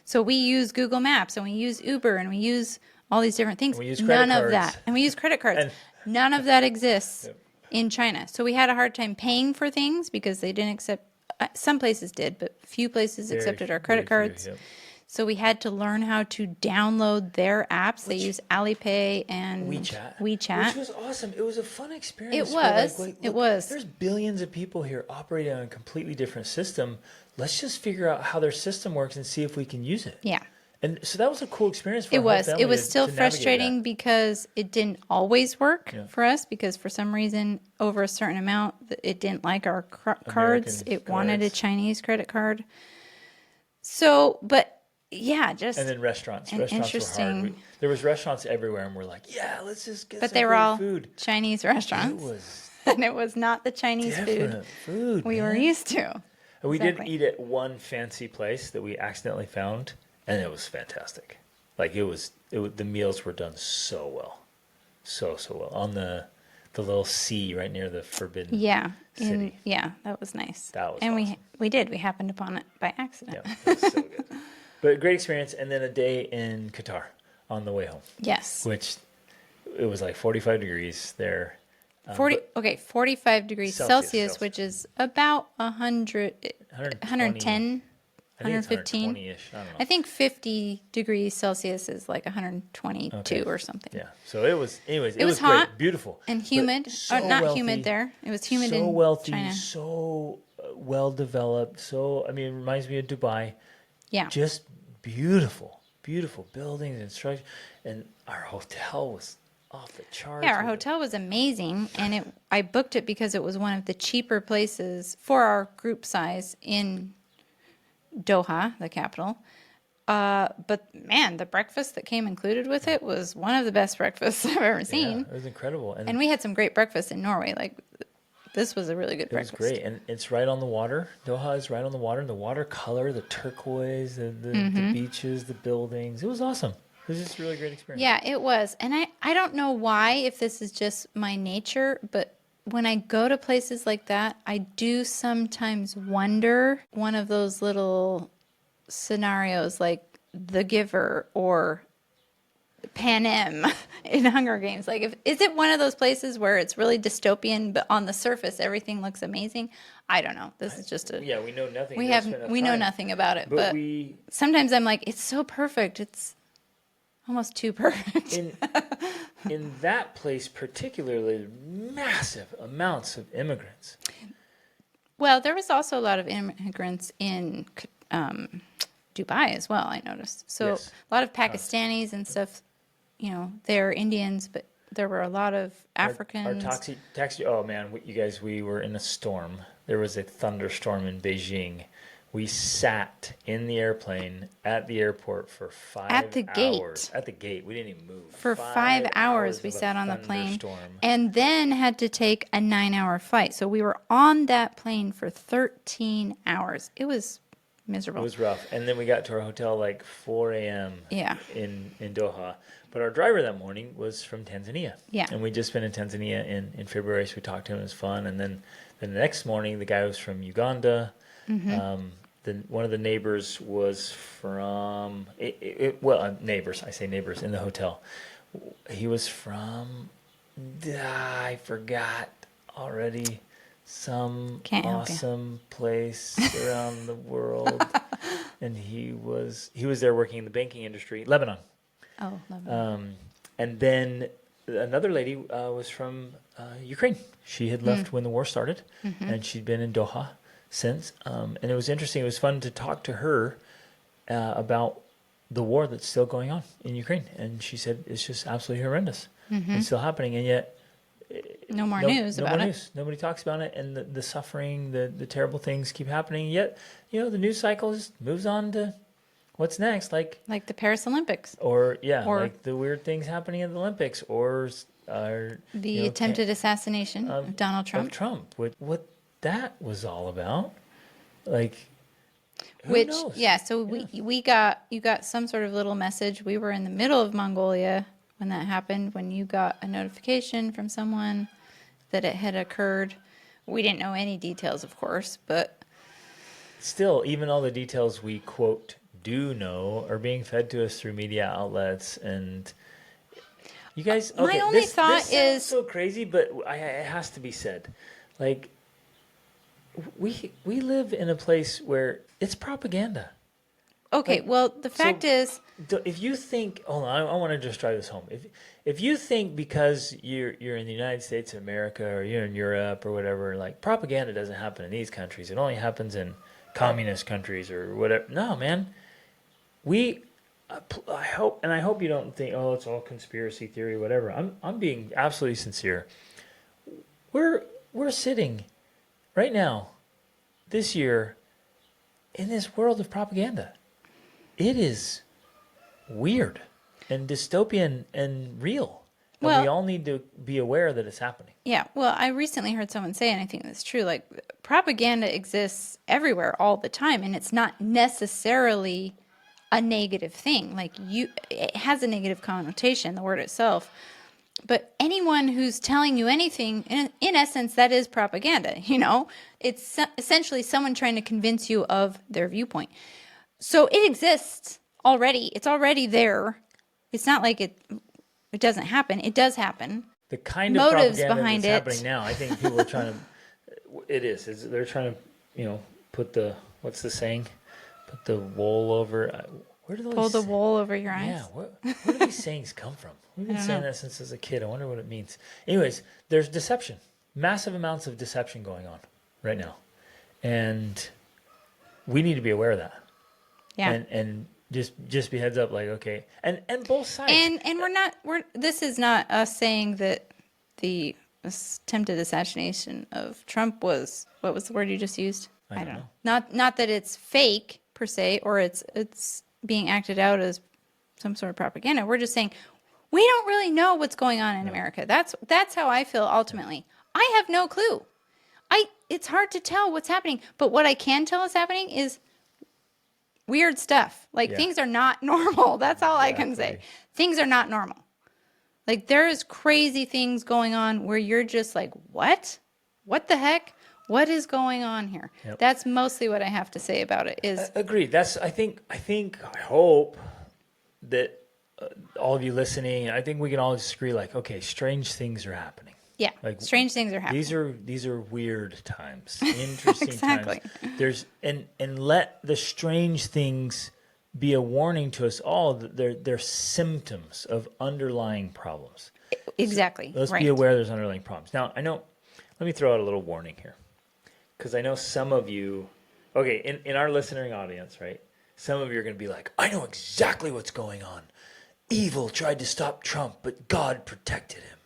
So we use Google Maps and we use Uber and we use all these different things. And we use credit None of cards. that. And we use credit cards. And- None of that exists Yep. in China. So we had a hard time paying for things because they didn't accept, some places did, but few places accepted our credit very few, cards. yep. So we had to learn how to download their apps. They use Alipay and WeChat. WeChat. Which was awesome. It was a fun experience. It was. Look, It was. There's billions of people here operating on a completely different system. Let's just figure out how their system works and see if we can use it. Yeah. And so that was a cool experience for It our whole was. family It was to still navigate frustrating that. because it didn't always work Yeah. for us because for some reason over a certain amount it didn't like our cards. American It wanted a cards. Chinese credit card. So, but yeah, just And then restaurants. And Restaurants were hard. interesting. There was restaurants everywhere, and we're like, yeah, let's just get but some they were great all food. Chinese It restaurants. was And it was not the Chinese different food. we were man. used to. And we Exactly. did eat at one fancy place that we accidentally found, and it was fantastic. Like the meals were done so well, so well on the little sea right near the Forbidden. Yeah. City. Yeah, that was nice. That was and awesome. we happened upon it by accident. Yeah, it was so good. But a great experience, and then a day in Qatar on the way home, Yes. which it was like 45 degrees there. 45 degrees Celsius, which is about 110, 115. 120-ish. I don't know. I think 50 degrees Celsius is like 122 Okay. or something. Yeah. So it was, anyways, it was was great, hot beautiful, And but humid. so Not wealthy, humid there. It was humid so in wealthy, China. so well developed. So I mean, it reminds me of Dubai. Yeah. Just beautiful buildings and structure. And our hotel was off the charts. Yeah, our with hotel was amazing, and I booked it because it was one of the cheaper places for our group size in Doha, the capital. But man, the breakfast that came included with it was one of the best breakfasts I've ever Yeah, seen. it was incredible. And we had some great breakfast in Norway. Like this was a really good it was breakfast. great, and it's right on the water. Doha is right on the water, and the water color, the turquoise, the beaches, the buildings. It was awesome. It was just a really great experience. Yeah, it was. And I don't know why, if this is just my nature, but when I go to places like that, I do sometimes wonder one of those little scenarios like The Giver or Panem in Hunger Games. Like, is it one of those places where it's really dystopian, but on the surface everything looks amazing? I don't know. This is just a Yeah, we know nothing. we don't have spend enough we know time. nothing about it, But but we sometimes I'm like, it's so perfect. It's almost too perfect. in that place particularly, massive amounts of immigrants. Well, there was also a lot of immigrants in Dubai as well, I noticed. So Yes. a lot of Pakistanis and stuff, they're Indians, but there were a lot of Africans. Our taxi. Oh man, you guys, we were in a storm. There was a thunderstorm in Beijing. We sat in the airplane at the airport for 5 At the gate. hours. At the gate. We didn't even move. For 5 hours, we of a sat on the plane thunderstorm. and then had to take a 9-hour flight. So we were on that plane for 13 hours. It was miserable. It was rough. And then we got to our hotel like 4 a.m. Yeah. in Doha. But our driver that morning was from Tanzania. Yeah. And we'd just been in Tanzania in February, so we talked to him. It was fun. And then the next morning, the guy was from Uganda. One of the neighbors was from, neighbors, I say neighbors, in the hotel. He was from, I forgot already, some Can't help you. awesome place around the world. And he was there working in the banking industry, Lebanon. Oh, lovely. And then another lady was from Ukraine. She had left when the war started, and she'd been in Doha since. And it was interesting. It was fun to talk to her about the war that's still going on in Ukraine. And she said it's just absolutely horrendous. It's still happening, and yet no more news about it. Nobody talks about it, and the suffering, the terrible things keep happening. Yet, the news cycle just moves on to what's next, like Like the Paris Olympics. or Or- the weird things happening at the Olympics, or The attempted assassination of Donald Trump. What that was all about, like, who Which, knows? yeah, so you got some sort of little message. We were in the middle of Mongolia when that happened, when you got a notification from someone that it had occurred. We didn't know any details, of course, but Still, even all the details we quote do know are being fed to us through media outlets, and You guys, My okay, only this thought sounds is so crazy, but it has to be said. Like, we live in a place where it's propaganda. okay. Like, Well, the so fact is, if you think, hold on, I want to just drive this home. If you think because you're in the United States of America or you're in Europe or whatever, like propaganda doesn't happen in these countries. It only happens in communist countries or whatever. No, man. We, I hope you don't think, oh, it's all conspiracy theory, whatever. I'm being absolutely sincere. We're we're sitting right now, this year, in this world of propaganda. It is weird and dystopian and real. And we well, all need to be aware that it's happening. yeah. Well, I recently heard someone say, and I think that's true. Like propaganda exists everywhere all the time, and it's not necessarily a negative thing. It has a negative connotation, the word itself. But anyone who's telling you anything, in essence, that is propaganda. It's essentially someone trying to convince you of their viewpoint. So it exists already. It's already there. It's not like it doesn't happen. It does happen. The kind of Motives propaganda behind that's happening it. now, I think people are trying to. They're trying to, put the what's the saying? Put the wool over. Where do those Pull the wool over your eyes. Yeah, where do these sayings come from? We've been I don't saying know. that since as a kid. I wonder what it means. Anyways, there's deception, massive amounts of deception going on right now, and we need to be aware of that. Yeah. And just be heads up, like, okay, and both sides. And this is not us saying that the attempted assassination of Trump was, what was the word you just used? I don't know. Not that it's fake per se, or it's being acted out as some sort of propaganda. We're just saying we don't really know what's going on in America. That's how I feel ultimately. I have no clue. It's hard to tell what's happening, but what I can tell is happening is weird stuff. Like Yeah. things are not normal. That's all I can say. Exactly. Things are not normal. Like there's crazy things going on where you're just like, what? What the heck? What is going on here? Yep. That's mostly what I have to say about it is Agreed. I hope that all of you listening, I think we can all just agree, like, okay, strange things are happening. yeah, Like, strange things are happening. These are weird times, interesting Exactly. times. There's and let the strange things be a warning to us all that they're symptoms of underlying problems. Exactly. Let's right. be aware there's underlying problems. Now, I know. Let me throw out a little warning here, because I know some of you. Okay, in our listening audience, right? Some of you are going to be like, I know exactly what's going on. Evil tried to stop Trump, but God protected him,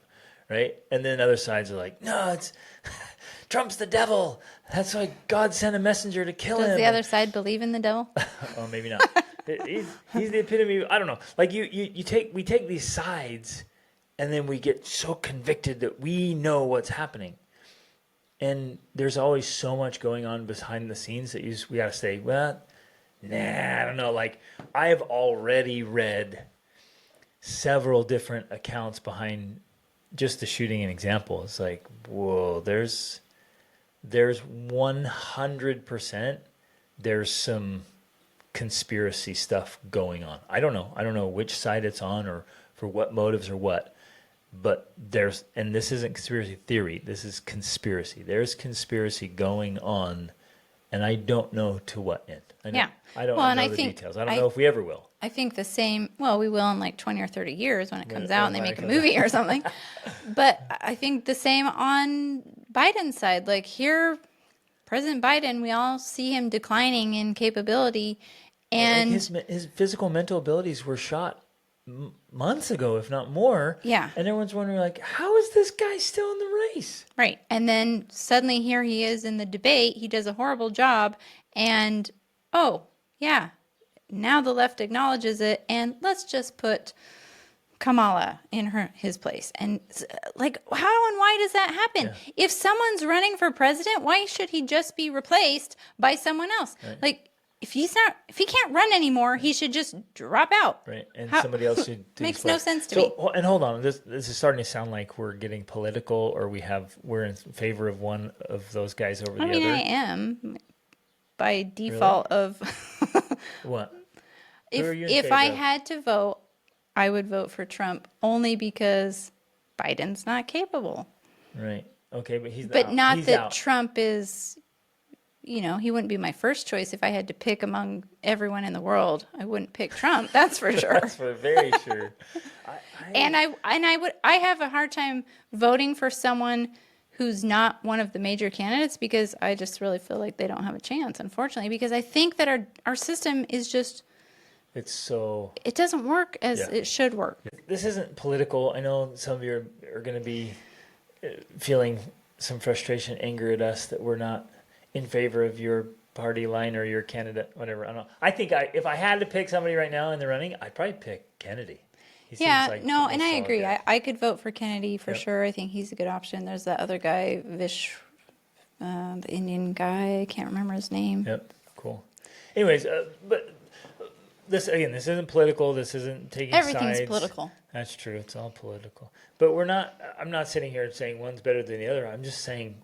right? And then other sides are like, no, it's Trump's the devil. That's why God sent a messenger to kill him. Does the other side believe in the devil? Oh, maybe not. He's the epitome. I don't know. Like we take these sides, and then we get so convicted that we know what's happening. And there's always so much going on behind the scenes that we got to say, well, nah, I don't know. Like, I have already read several different accounts behind just the shooting. An example. It's like, whoa, there's 100%. There's some conspiracy stuff going on. I don't know which side it's on or for what motives or what. But and this isn't conspiracy theory, this is conspiracy. There's conspiracy going on, and I don't know to what end. Yeah. I don't Well, know and the details. I don't know if we ever will. I think the same, well, we will in like 20 or 30 years when it comes out and they when it make a comes movie or something. But I think the same on Biden's side. Like here, President Biden, we all see him declining in capability. And Like his physical mental abilities were shot months ago, if not more. Yeah. And everyone's wondering, like, how is this guy still in the race? right. And then suddenly here he is in the debate. He does a horrible job. And, oh, yeah, now the left acknowledges it. And let's just put Kamala in his place. And like, how and why does that happen? Yeah. If someone's running for president, why should he just be replaced by someone else? Right. Like, if he can't run anymore, he should just drop out. Right, and How- somebody else should do makes his no place. sense to me. And hold on, this is starting to sound like we're getting political, or we're in favor of one of those guys over I the mean, other. I am by default of What? Who are you in if favor I of? had to vote, I would vote for Trump only because Biden's not capable. Right. Okay, but he's But out. not He's that out. Trump is, he wouldn't be my first choice if I had to pick among everyone in the world. I wouldn't pick Trump, that's for sure. That's for very sure. I, And I have a hard time voting for someone who's not one of the major candidates because I just really feel like they don't have a chance, unfortunately, because I think that our system is just, it's so. it doesn't work as Yeah. it should work. This isn't political. I know some of you are going to be feeling some frustration, anger at us that we're not in favor of your party line or your candidate, whatever. I don't know. I think if I had to pick somebody right now in the running, I'd probably pick Kennedy. He seems Yeah, like no, the and most I solid agree. guy. I could vote for Kennedy for Yep. sure. I think he's a good option. There's that other guy, the Indian guy. I can't remember his name. Yep. Cool. Anyways, but this isn't political. This isn't taking Everything's sides. political. That's true. It's all political. But I'm not sitting here saying one's better than the other. I'm just saying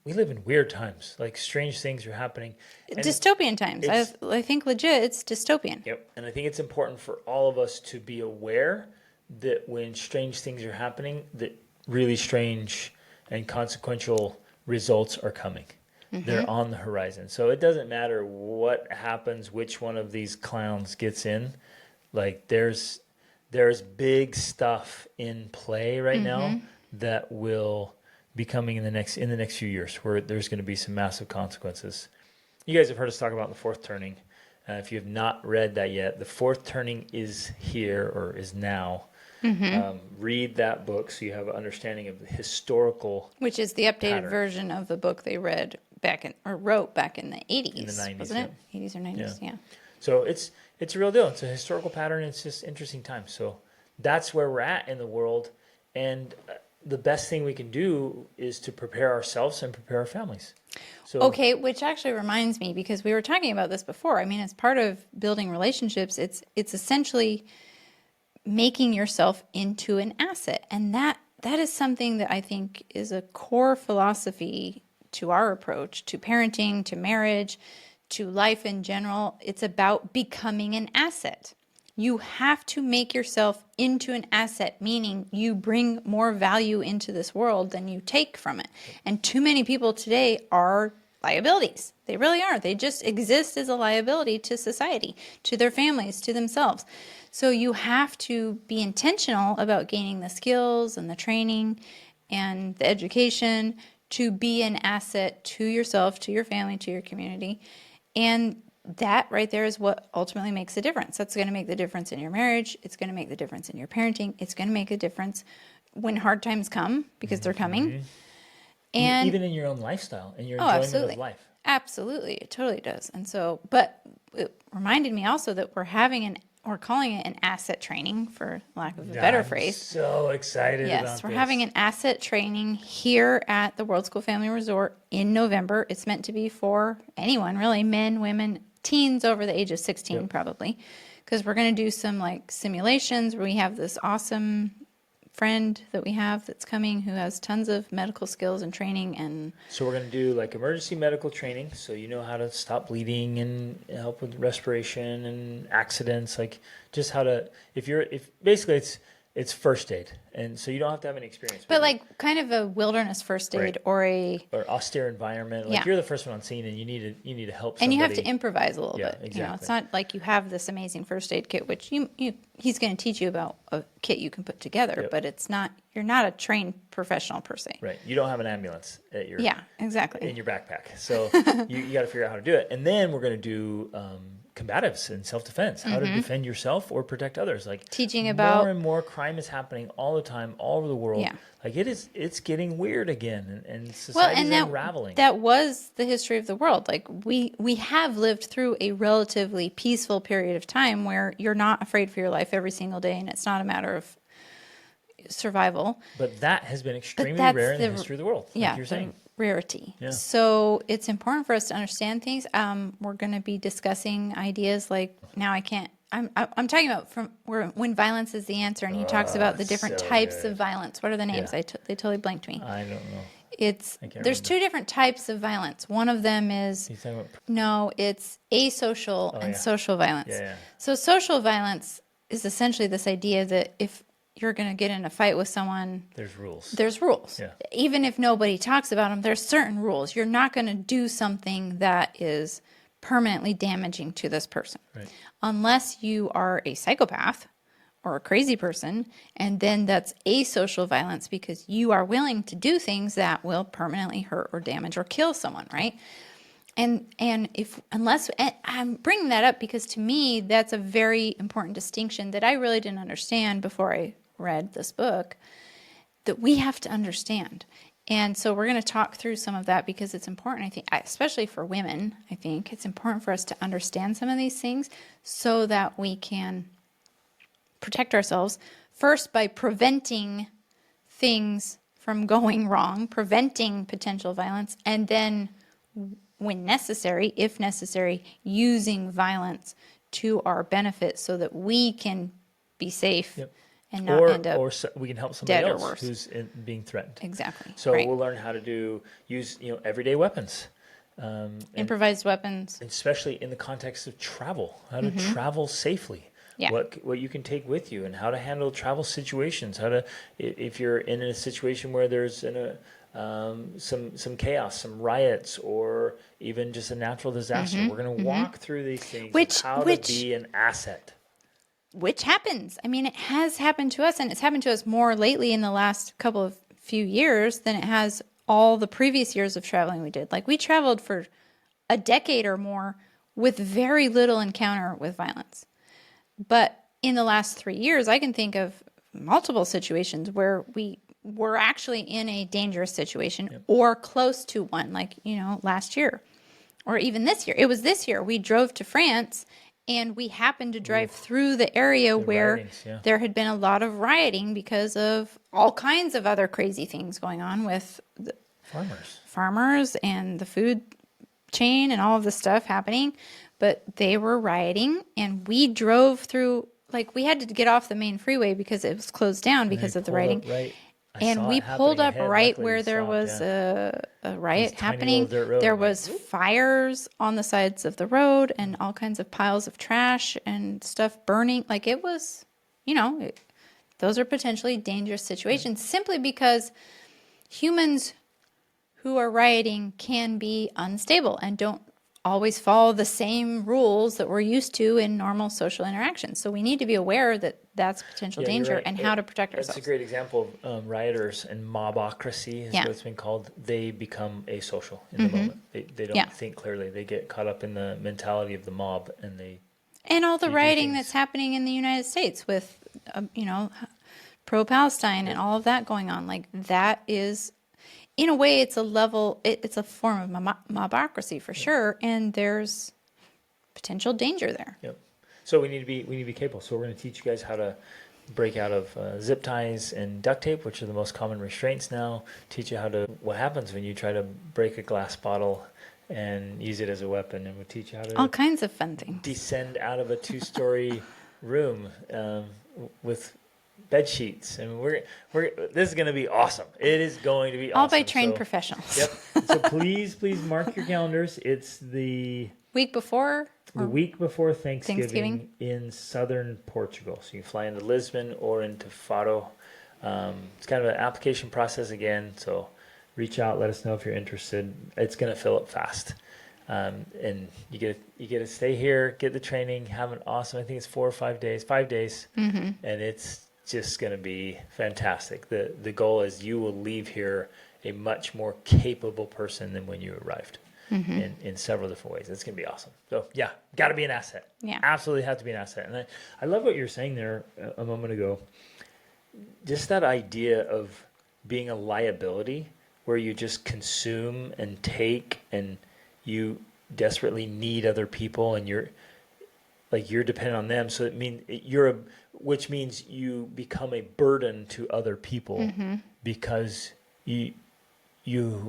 we live in weird times. Like strange things are happening. And Dystopian times. I think legit, it's dystopian. Yep. And I think it's important for all of us to be aware that when strange things are happening, that really strange and consequential results are coming. They're on the horizon. So it doesn't matter what happens, which one of these clowns gets in. Like there's big stuff in play right now that will be coming in the next few years, where there's going to be some massive consequences. You guys have heard us talk about the fourth turning. If you have not read that yet, the fourth turning is here or is now. Read that book so you have an understanding of the historical. Which is the updated pattern. version of the book they wrote back in the 80s. In the 90s, wasn't it? 80s or 90s, yeah. So it's a real deal. It's a historical pattern. It's just interesting times. So that's where we're at in the world. And the best thing we can do is to prepare ourselves and prepare our families. So Okay, which actually reminds me, because we were talking about this before. I mean, as part of building relationships, it's essentially making yourself into an asset. And that is something that I think is a core philosophy to our approach to parenting, to marriage, to life in general. It's about becoming an asset. You have to make yourself into an asset, meaning you bring more value into this world than you take from it. And too many people today are liabilities. They really are. They just exist as a liability to society, to their families, to themselves. So you have to be intentional about gaining the skills and the training and the education to be an asset to yourself, to your family, to your community. And that right there is what ultimately makes a difference. That's going to make the difference in your marriage. It's going to make the difference in your parenting. It's going to make a difference when hard times come, because they're coming. And even in your own lifestyle and your oh, enjoyment absolutely. of life. Absolutely. It totally does. And so, but it reminded me also that we're calling it an asset training, for lack of a better I'm phrase. so excited about Yes, we're this. having an asset training here at the World School Family Resort in November. It's meant to be for anyone, really, men, women, teens over the age of 16 probably, because we're going to do some like simulations. We have this awesome friend that we have that's coming who has tons of medical skills and training. And So we're going to do like emergency medical training, so you know how to stop bleeding and help with respiration and accidents, like just how to if basically it's first aid, and so you don't have to have any experience. but like kind of a wilderness first aid, Right. or a, or austere environment, like Yeah. you're the first one on scene, and you need to help somebody. and you have to improvise a little Yeah, bit. You know, exactly. it's not like you have this amazing first aid kit, which he's going to teach you about a kit you can put together, Yep. but you're not a trained professional per se. Right, you don't have an ambulance at your Yeah, exactly. in your backpack, so you got to figure out how to do it. And then we're going to do combatives and self-defense, how to defend yourself or protect others. Like Teaching about- more and more crime is happening all the time, all over the world. Yeah. Like it's getting weird again, and Well, society's and unraveling. that was the history of the world. Like we have lived through a relatively peaceful period of time where you're not afraid for your life every single day, and it's not a matter of survival. But that has been extremely that's rare in the the- history of the world. Yeah, like you're saying. rarity. Yeah. So it's important for us to understand things. We're going to be discussing ideas like, now I can't. I'm talking about when violence is the answer, and he talks about the different so types good. of violence. What are the names? Yeah. They totally blanked me. I don't know. There's remember. two different types of violence. One of them is He's talking about no, it's asocial and yeah. social violence. Yeah, yeah. So social violence is essentially this idea that if you're going to get in a fight with someone, There's rules. there's rules. Yeah. Even if nobody talks about them, there's certain rules. You're not going to do something that is permanently damaging to this person. Right. Unless you are a psychopath or a crazy person, and then that's asocial violence because you are willing to do things that will permanently hurt or damage or kill someone, right? And I'm bringing that up because to me that's a very important distinction that I really didn't understand before I read this book, that we have to understand. And so we're going to talk through some of that because it's important, I think, especially for women. I think it's important for us to understand some of these things so that we can protect ourselves first by preventing things from going wrong, preventing potential violence, and then when necessary, if necessary, using violence to our benefit so that we can be safe. Yep. And not end up we can help somebody dead or else worse. who's being threatened. Exactly. So right. we'll learn how to use everyday weapons, Improvised weapons. especially in the context of travel. How to travel safely. Yeah. What you can take with you, and how to handle travel situations. How to, if you're in a situation where there's some chaos, some riots, or even just a natural disaster. We're going to walk through these things. How to be an asset. Which happens. I mean, it has happened to us, and it's happened to us more lately in the last few years than it has all the previous years of traveling we did. Like, we traveled for a decade or more with very little encounter with violence. But in the last 3 years, I can think of multiple situations where we were actually in a dangerous situation or close to one, like, last year or even this year. It was this year. We drove to France. And we happened to drive through the area where there had been a lot of rioting because of all kinds of other crazy things going on with the farmers and the food chain and all of this stuff happening. But they were rioting, and we drove through, like, we had to get off the main freeway because it was closed down because of the rioting. And we pulled up right where there was a riot happening. There was fires on the sides of the road and all kinds of piles of trash and stuff burning. Like, it was, those are potentially dangerous situations simply because humans who are rioting can be unstable and don't always follow the same rules that we're used to in normal social interactions. So we need to be aware that that's potential danger and how to protect ourselves. That's a great example of rioters and mobocracy is what it's been called. They become asocial in the moment. They don't think clearly. They get caught up in the mentality of the mob, and all the rioting that's happening in the United States with, pro-Palestine and all of that going on. Like, that is, in a way, it's a form of mobocracy for sure, and there's potential danger there. Yep. So we need to be capable. So we're going to teach you guys how to break out of zip ties and duct tape, which are the most common restraints now. Teach you what happens when you try to break a glass bottle and use it as a weapon, and we'll teach you how to all kinds of fun things. Descend out of a 2-story room with bed sheets, and this is going to be awesome. It is going to be awesome. All by trained professionals. Yep. So please mark your calendars. It's the week before Thanksgiving in southern Portugal. So you fly into Lisbon or into Faro. It's kind of an application process again. So reach out, let us know if you're interested. It's going to fill up fast. And you get to stay here, get the training, have an awesome, I think it's 4 or 5 days, 5 days. And it's just going to be fantastic. The goal is you will leave here a much more capable person than when you arrived. In several different ways. It's going to be awesome. So, got to be an asset. Yeah. Absolutely have to be an asset. And I love what you were saying there a moment ago. Just that idea of being a liability where you just consume and take, and you desperately need other people, and you're dependent on them. So which means you become a burden to other people because you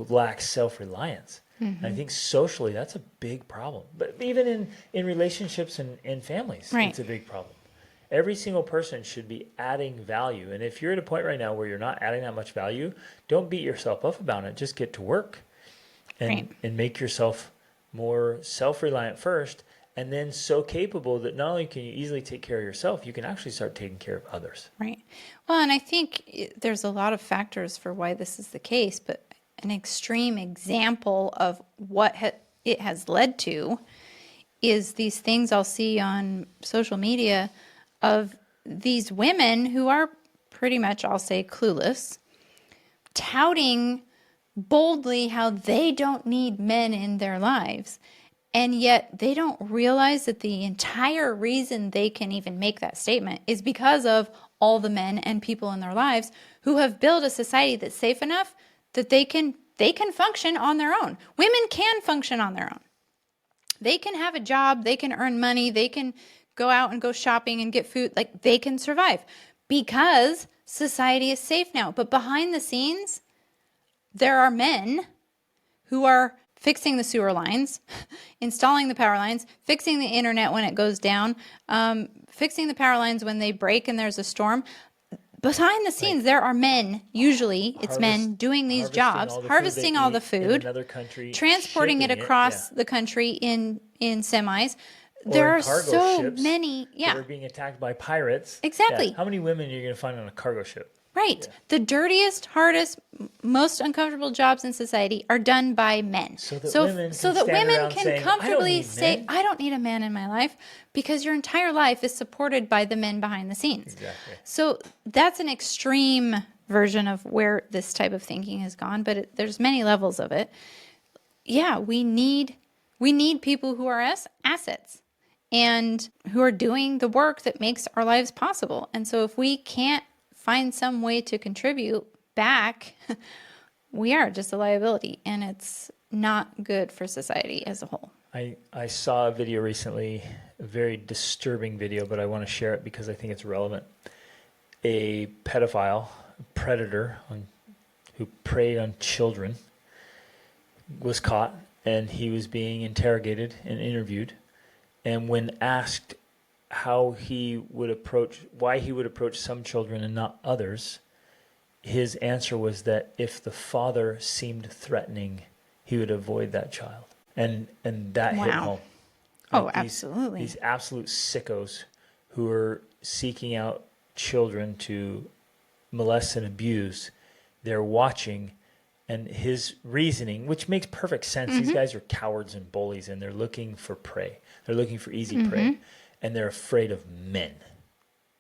lack self-reliance. I think socially that's a big problem. But even in relationships and families, it's a big problem. Every single person should be adding value. And if you're at a point right now where you're not adding that much value, don't beat yourself up about it. Just get to work and make yourself more self-reliant first, and then so capable that not only can you easily take care of yourself, you can actually start taking care of others. Right. Well, and I think there's a lot of factors for why this is the case, but an extreme example of what it has led to is these things I'll see on social media of these women who are pretty much, I'll say, clueless, touting boldly how they don't need men in their lives. And yet they don't realize that the entire reason they can even make that statement is because of all the men and people in their lives who have built a society that's safe enough that they can function on their own. Women can function on their own. They can have a job, they can earn money, they can go out and go shopping and get food. Like, they can survive because society is safe now. But behind the scenes, there are men who are fixing the sewer lines, installing the power lines, fixing the internet when it goes down, fixing the power lines when they break and there's a storm. Behind the scenes, there are men, usually it's men, doing these jobs, harvesting all the food, in another country, transporting it shipping across yeah. the country in semis. Or There in are cargo so ships many. that Yeah, are being attacked by pirates. Exactly. Yeah. How many women are you going to find on a cargo ship? right. Yeah. The dirtiest, hardest, most uncomfortable jobs in society are done by men. So that women can stand women around can saying, "I don't comfortably need say, men." I don't need a man in my life, because your entire life is supported by the men behind the scenes. Exactly. So that's an extreme version of where this type of thinking has gone, but there's many levels of it. Yeah, we need people who are assets and who are doing the work that makes our lives possible. And so if we can't find some way to contribute back, we are just a liability, and it's not good for society as a whole. I saw a video recently, a very disturbing video, but I want to share it because I think it's relevant. A pedophile, predator who preyed on children was caught, and he was being interrogated and interviewed. And when asked why he would approach some children and not others, his answer was that if the father seemed threatening, he would avoid that child. And that hit home. Oh, Like absolutely. These absolute sickos who are seeking out children to molest and abuse, they're watching, and his reasoning, which makes perfect sense. These guys are cowards and bullies, and they're looking for prey. They're looking for easy prey, and they're afraid of men.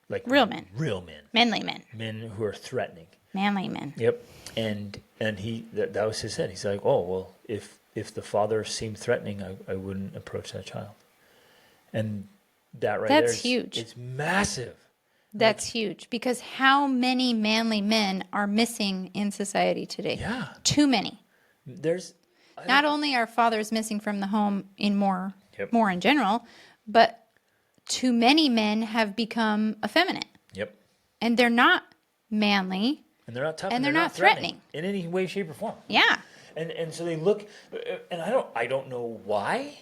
Like real men. Real men. Manly men. Men who are threatening. Manly men. Yep. And that was his head. He's like, oh, well, if the father seemed threatening, I wouldn't approach that child. And that right there That's is huge. It's massive. That's huge, because how many manly men are missing in society today? Yeah. Too many. There's Not only are fathers missing from the home in more Yep. in general, but too many men have become effeminate. Yep. And they're not manly. And they're not tough, And they're they're not not threatening in any way, shape, or form. Yeah. And so they look, and I don't know why.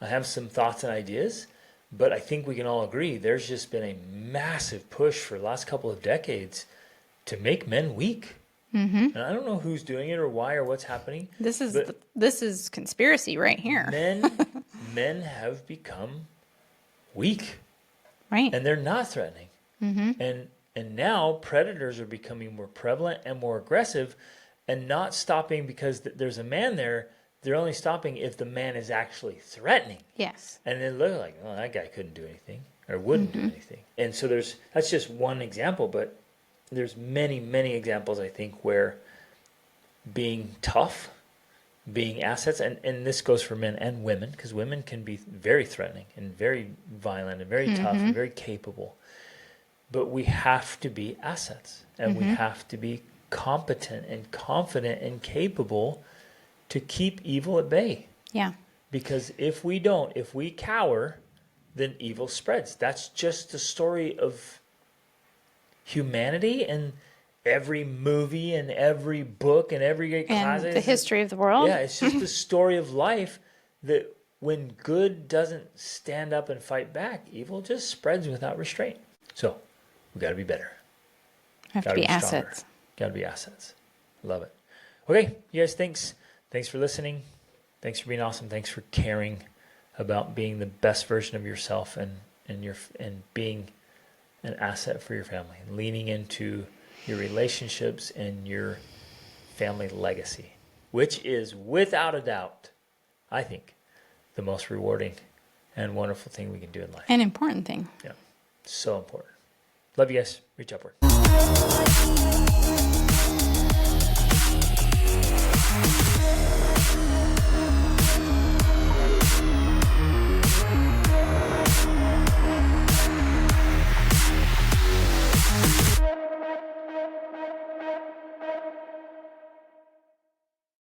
I have some thoughts and ideas, but I think we can all agree there's just been a massive push for the last couple of decades to make men weak. And I don't know who's doing it or why or what's happening. This is conspiracy right here. Men have become weak, Right. and they're not threatening. And now predators are becoming more prevalent and more aggressive, and not stopping because there's a man there. They're only stopping if the man is actually threatening. Yes. And they look like, oh, that guy couldn't do anything or wouldn't do anything. And so that's just one example, but there's many, many examples, I think, where being tough, being assets, and this goes for men and women, because women can be very threatening and very violent and very tough and very capable. But we have to be assets, and we have to be competent and confident and capable to keep evil at bay. Yeah. Because if we don't, if we cower, then evil spreads. That's just the story of humanity, and every movie and every book and every great class. And the history of the world. Yeah, it's just the story of life, that when good doesn't stand up and fight back, evil just spreads without restraint. So we got to be better. Have to be assets. Got to be assets. Love it. Okay, you guys, thanks for listening. Thanks for being awesome. Thanks for caring about being the best version of yourself and being an asset for your family, leaning into your relationships and your family legacy, which is without a doubt, I think, the most rewarding and wonderful thing we can do in life. An important thing. Yeah, so important. Love you guys. Reach upward.